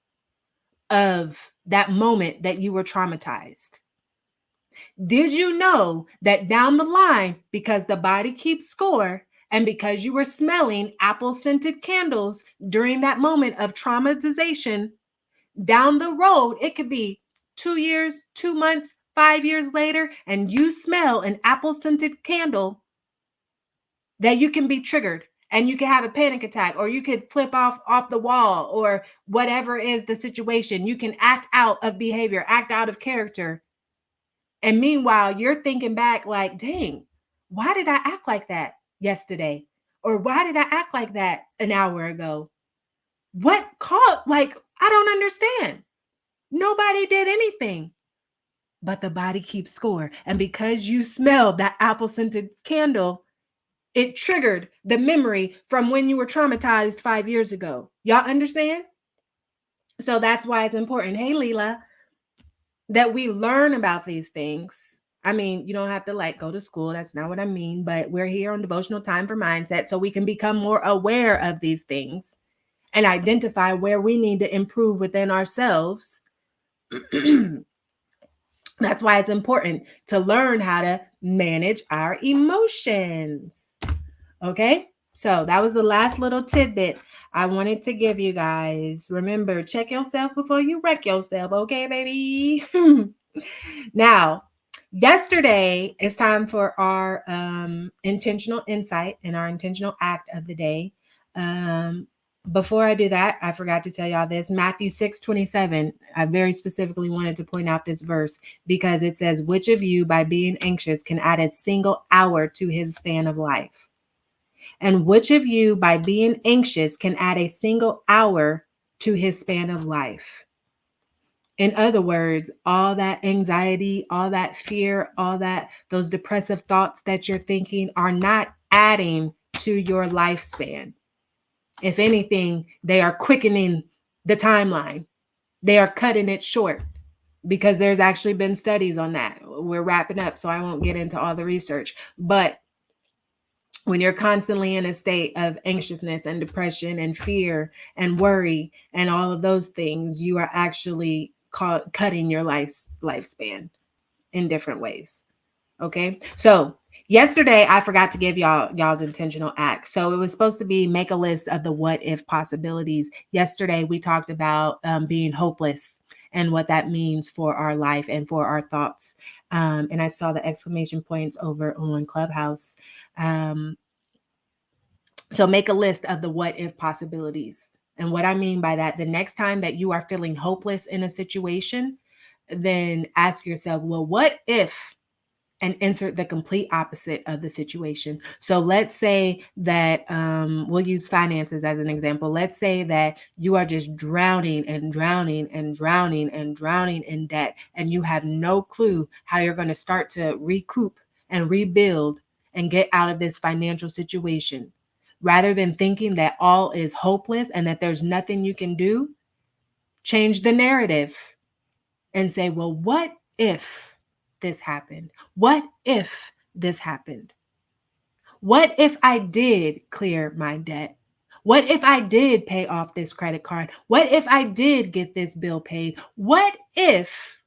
of that moment that you were traumatized. Did you know that down the line, because the body keeps score, and because you were smelling apple scented candles during that moment of traumatization, down the road, it could be 2 years, 2 months, 5 years later, and you smell an apple scented candle, that you can be triggered and you can have a panic attack, or you could flip off the wall, or whatever is the situation. You can act out of behavior, act out of character. And meanwhile, you're thinking back like, dang, why did I act like that yesterday? Or why did I act like that an hour ago? What caused, like, I don't understand. Nobody did anything, but the body keeps score. And because you smelled that apple scented candle, it triggered the memory from when you were traumatized 5 years ago. Y'all understand? So that's why it's important, hey, Leela, that we learn about these things. I mean, you don't have to go to school. That's not what I mean. But we're here on Devotional Time for Mindset so we can become more aware of these things and identify where we need to improve within ourselves. That's why it's important to learn how to manage our emotions. Okay? So that was the last little tidbit I wanted to give you guys. Remember, check yourself before you wreck yourself. Okay, baby? Now, yesterday it's time for our intentional insight and our intentional act of the day. Before I do that, I forgot to tell y'all this. Matthew 6:27. I very specifically wanted to point out this verse because it says, which of you by being anxious can add a single hour to his span of life? And which of you by being anxious can add a single hour to his span of life? In other words, all that anxiety, all that fear, those depressive thoughts that you're thinking are not adding to your lifespan. If anything, they are quickening the timeline. They are cutting it short because there's actually been studies on that. We're wrapping up, so I won't get into all the research. But when you're constantly in a state of anxiousness and depression and fear and worry and all of those things, you are actually cutting your lifespan in different ways. Okay. So yesterday I forgot to give y'all's intentional act. So it was supposed to be make a list of the what if possibilities. Yesterday we talked about being hopeless and what that means for our life and for our thoughts. And I saw the exclamation points over on Clubhouse. Um, so make a list of the what if possibilities. And what I mean by that, the next time that you are feeling hopeless in a situation, then ask yourself, well, what if, and insert the complete opposite of the situation. So let's say that we'll use finances as an example. Let's say that you are just drowning and drowning and drowning and drowning in debt, and you have no clue how you're going to start to recoup and rebuild and get out of this financial situation. Rather than thinking that all is hopeless and that there's nothing you can do, change the narrative and say, well, what if this happened? What if this happened? What if I did clear my debt? What if I did pay off this credit card? What if I did get this bill paid? What if,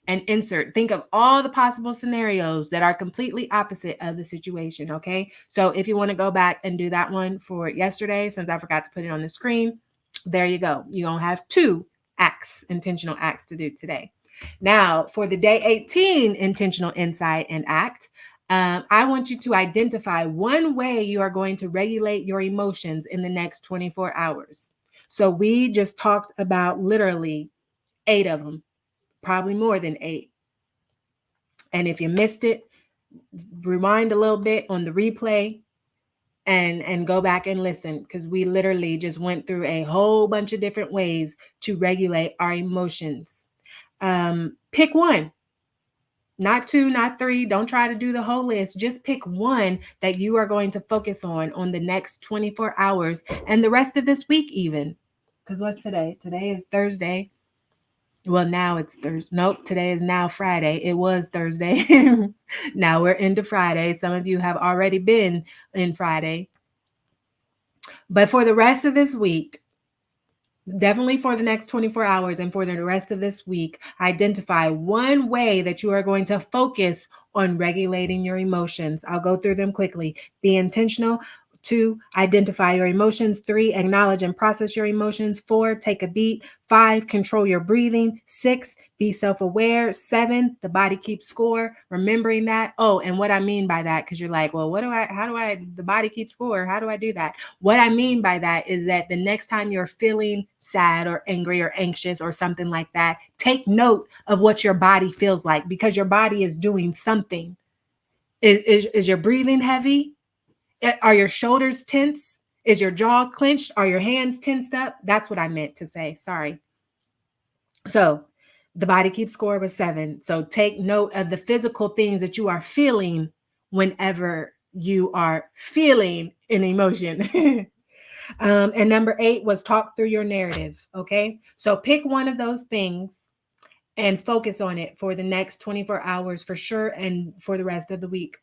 and insert, think of all the possible scenarios that are completely opposite of the situation, okay? So if you want to go back and do that one for yesterday, since I forgot to put it on the screen, there you go. You're going to have 2 acts, intentional acts to do today. Now, for the day 18 intentional insight and act, I want you to identify one way you are going to regulate your emotions in the next 24 hours. So we just talked about literally 8 of them, probably more than 8. And if you missed it, rewind a little bit on the replay and go back and listen, because we literally just went through a whole bunch of different ways to regulate our emotions. Pick one, not 2, not 3. Don't try to do the whole list. Just pick one that you are going to focus on the next 24 hours and the rest of this week, even. Because what's today? Today is Thursday. Well, now it's Thursday. Nope, today is now Friday. It was Thursday. Now we're into Friday. Some of you have already been in Friday. But for the rest of this week, definitely for the next 24 hours and for the rest of this week, identify one way that you are going to focus on regulating your emotions. I'll go through them quickly. Be intentional. 2, identify your emotions. 3, acknowledge and process your emotions. 4, take a beat. 5, control your breathing. 6, be self-aware. 7, the body keeps score. Remembering that. Oh, and what I mean by that, because you're like, well, the body keeps score? How do I do that? What I mean by that is that the next time you're feeling sad or angry or anxious or something like that, take note of what your body feels like, because your body is doing something. Is your breathing heavy? Are your shoulders tense? Is your jaw clenched? Are your hands tensed up? That's what I meant to say. Sorry. So the body keeps score with 7. So take note of the physical things that you are feeling whenever you are feeling an emotion. And number 8 was talk through your narrative. Okay. So pick one of those things and focus on it for the next 24 hours for sure. And for the rest of the week.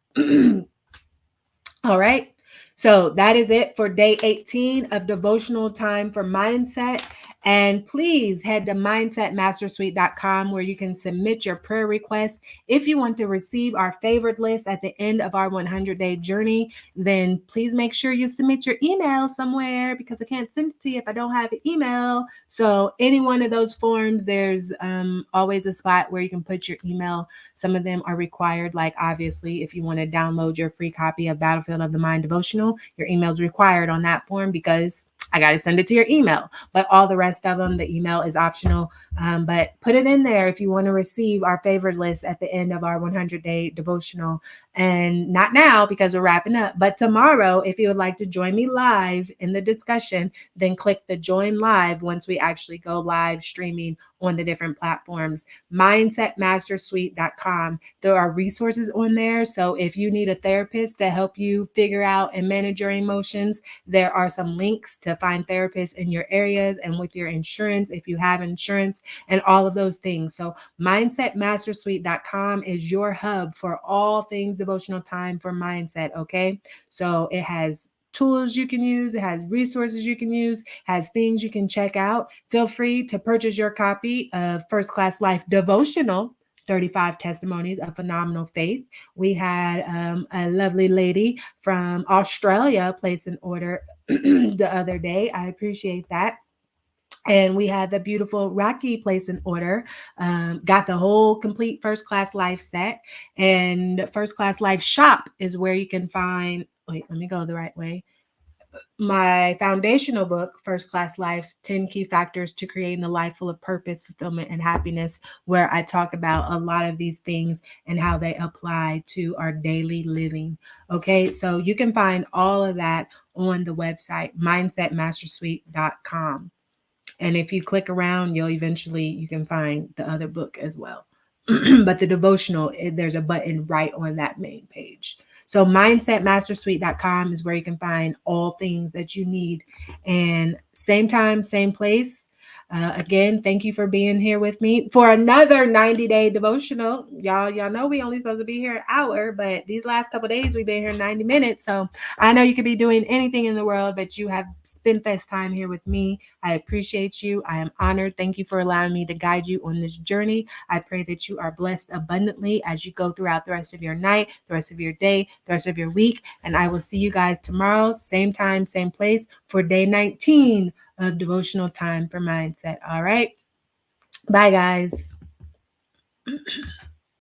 All right. So that is it for day 18 of Devotional Time for Mindset. And please head to mindsetmastersuite.com where you can submit your prayer requests. If you want to receive our favorite list at the end of our 100-day journey, then please make sure you submit your email somewhere, because I can't send it to you if I don't have an email. So any one of those forms, there's always a spot where you can put your email. Some of them are required, like obviously if you want to download your free copy of Battlefield of the Mind devotional, your email is required on that form because I got to send it to your email. But all the rest of them, the email is optional. But put it in there if you want to receive our favorite list at the end of our 100-day devotional. And not now because we're wrapping up, but tomorrow, if you would like to join me live in the discussion, then click the join live once we actually go live streaming on the different platforms. Mindsetmastersuite.com. There are resources on there. So if you need a therapist to help you figure out and manage your emotions, there are some links to find therapists in your areas and with your insurance, if you have insurance, and all of those things. So mindsetmastersuite.com is your hub for all things devotional time for mindset. Okay. So it has tools you can use, it has resources you can use, has things you can check out. Feel free to purchase your copy of First Class Life Devotional, 35 Testimonies of Phenomenal Faith. We had a lovely lady from Australia place an order the other day. I appreciate that. And we had the beautiful Rocky place an order, got the whole complete First Class Life set. And First Class Life shop is where you can find, wait, let me go the right way, my foundational book, First Class Life, 10 Key Factors to Creating a Life Full of Purpose, Fulfillment, and Happiness, where I talk about a lot of these things and how they apply to our daily living. Okay, so you can find all of that on the website, mindsetmastersuite.com. And if you click around, you can find the other book as well. But the devotional, there's a button right on that main page. So mindsetmastersuite.com is where you can find all things that you need. And same time, same place. Again, thank you for being here with me for another 90-day devotional. Y'all know we only supposed to be here an hour, but these last couple of days we've been here 90 minutes. So I know you could be doing anything in the world, but you have spent this time here with me. I appreciate you. I am honored. Thank you for allowing me to guide you on this journey. I pray that you are blessed abundantly as you go throughout the rest of your night, the rest of your day, the rest of your week. And I will see you guys tomorrow, same time, same place for day 19 of Devotional Time for Mindset. All right. Bye, guys.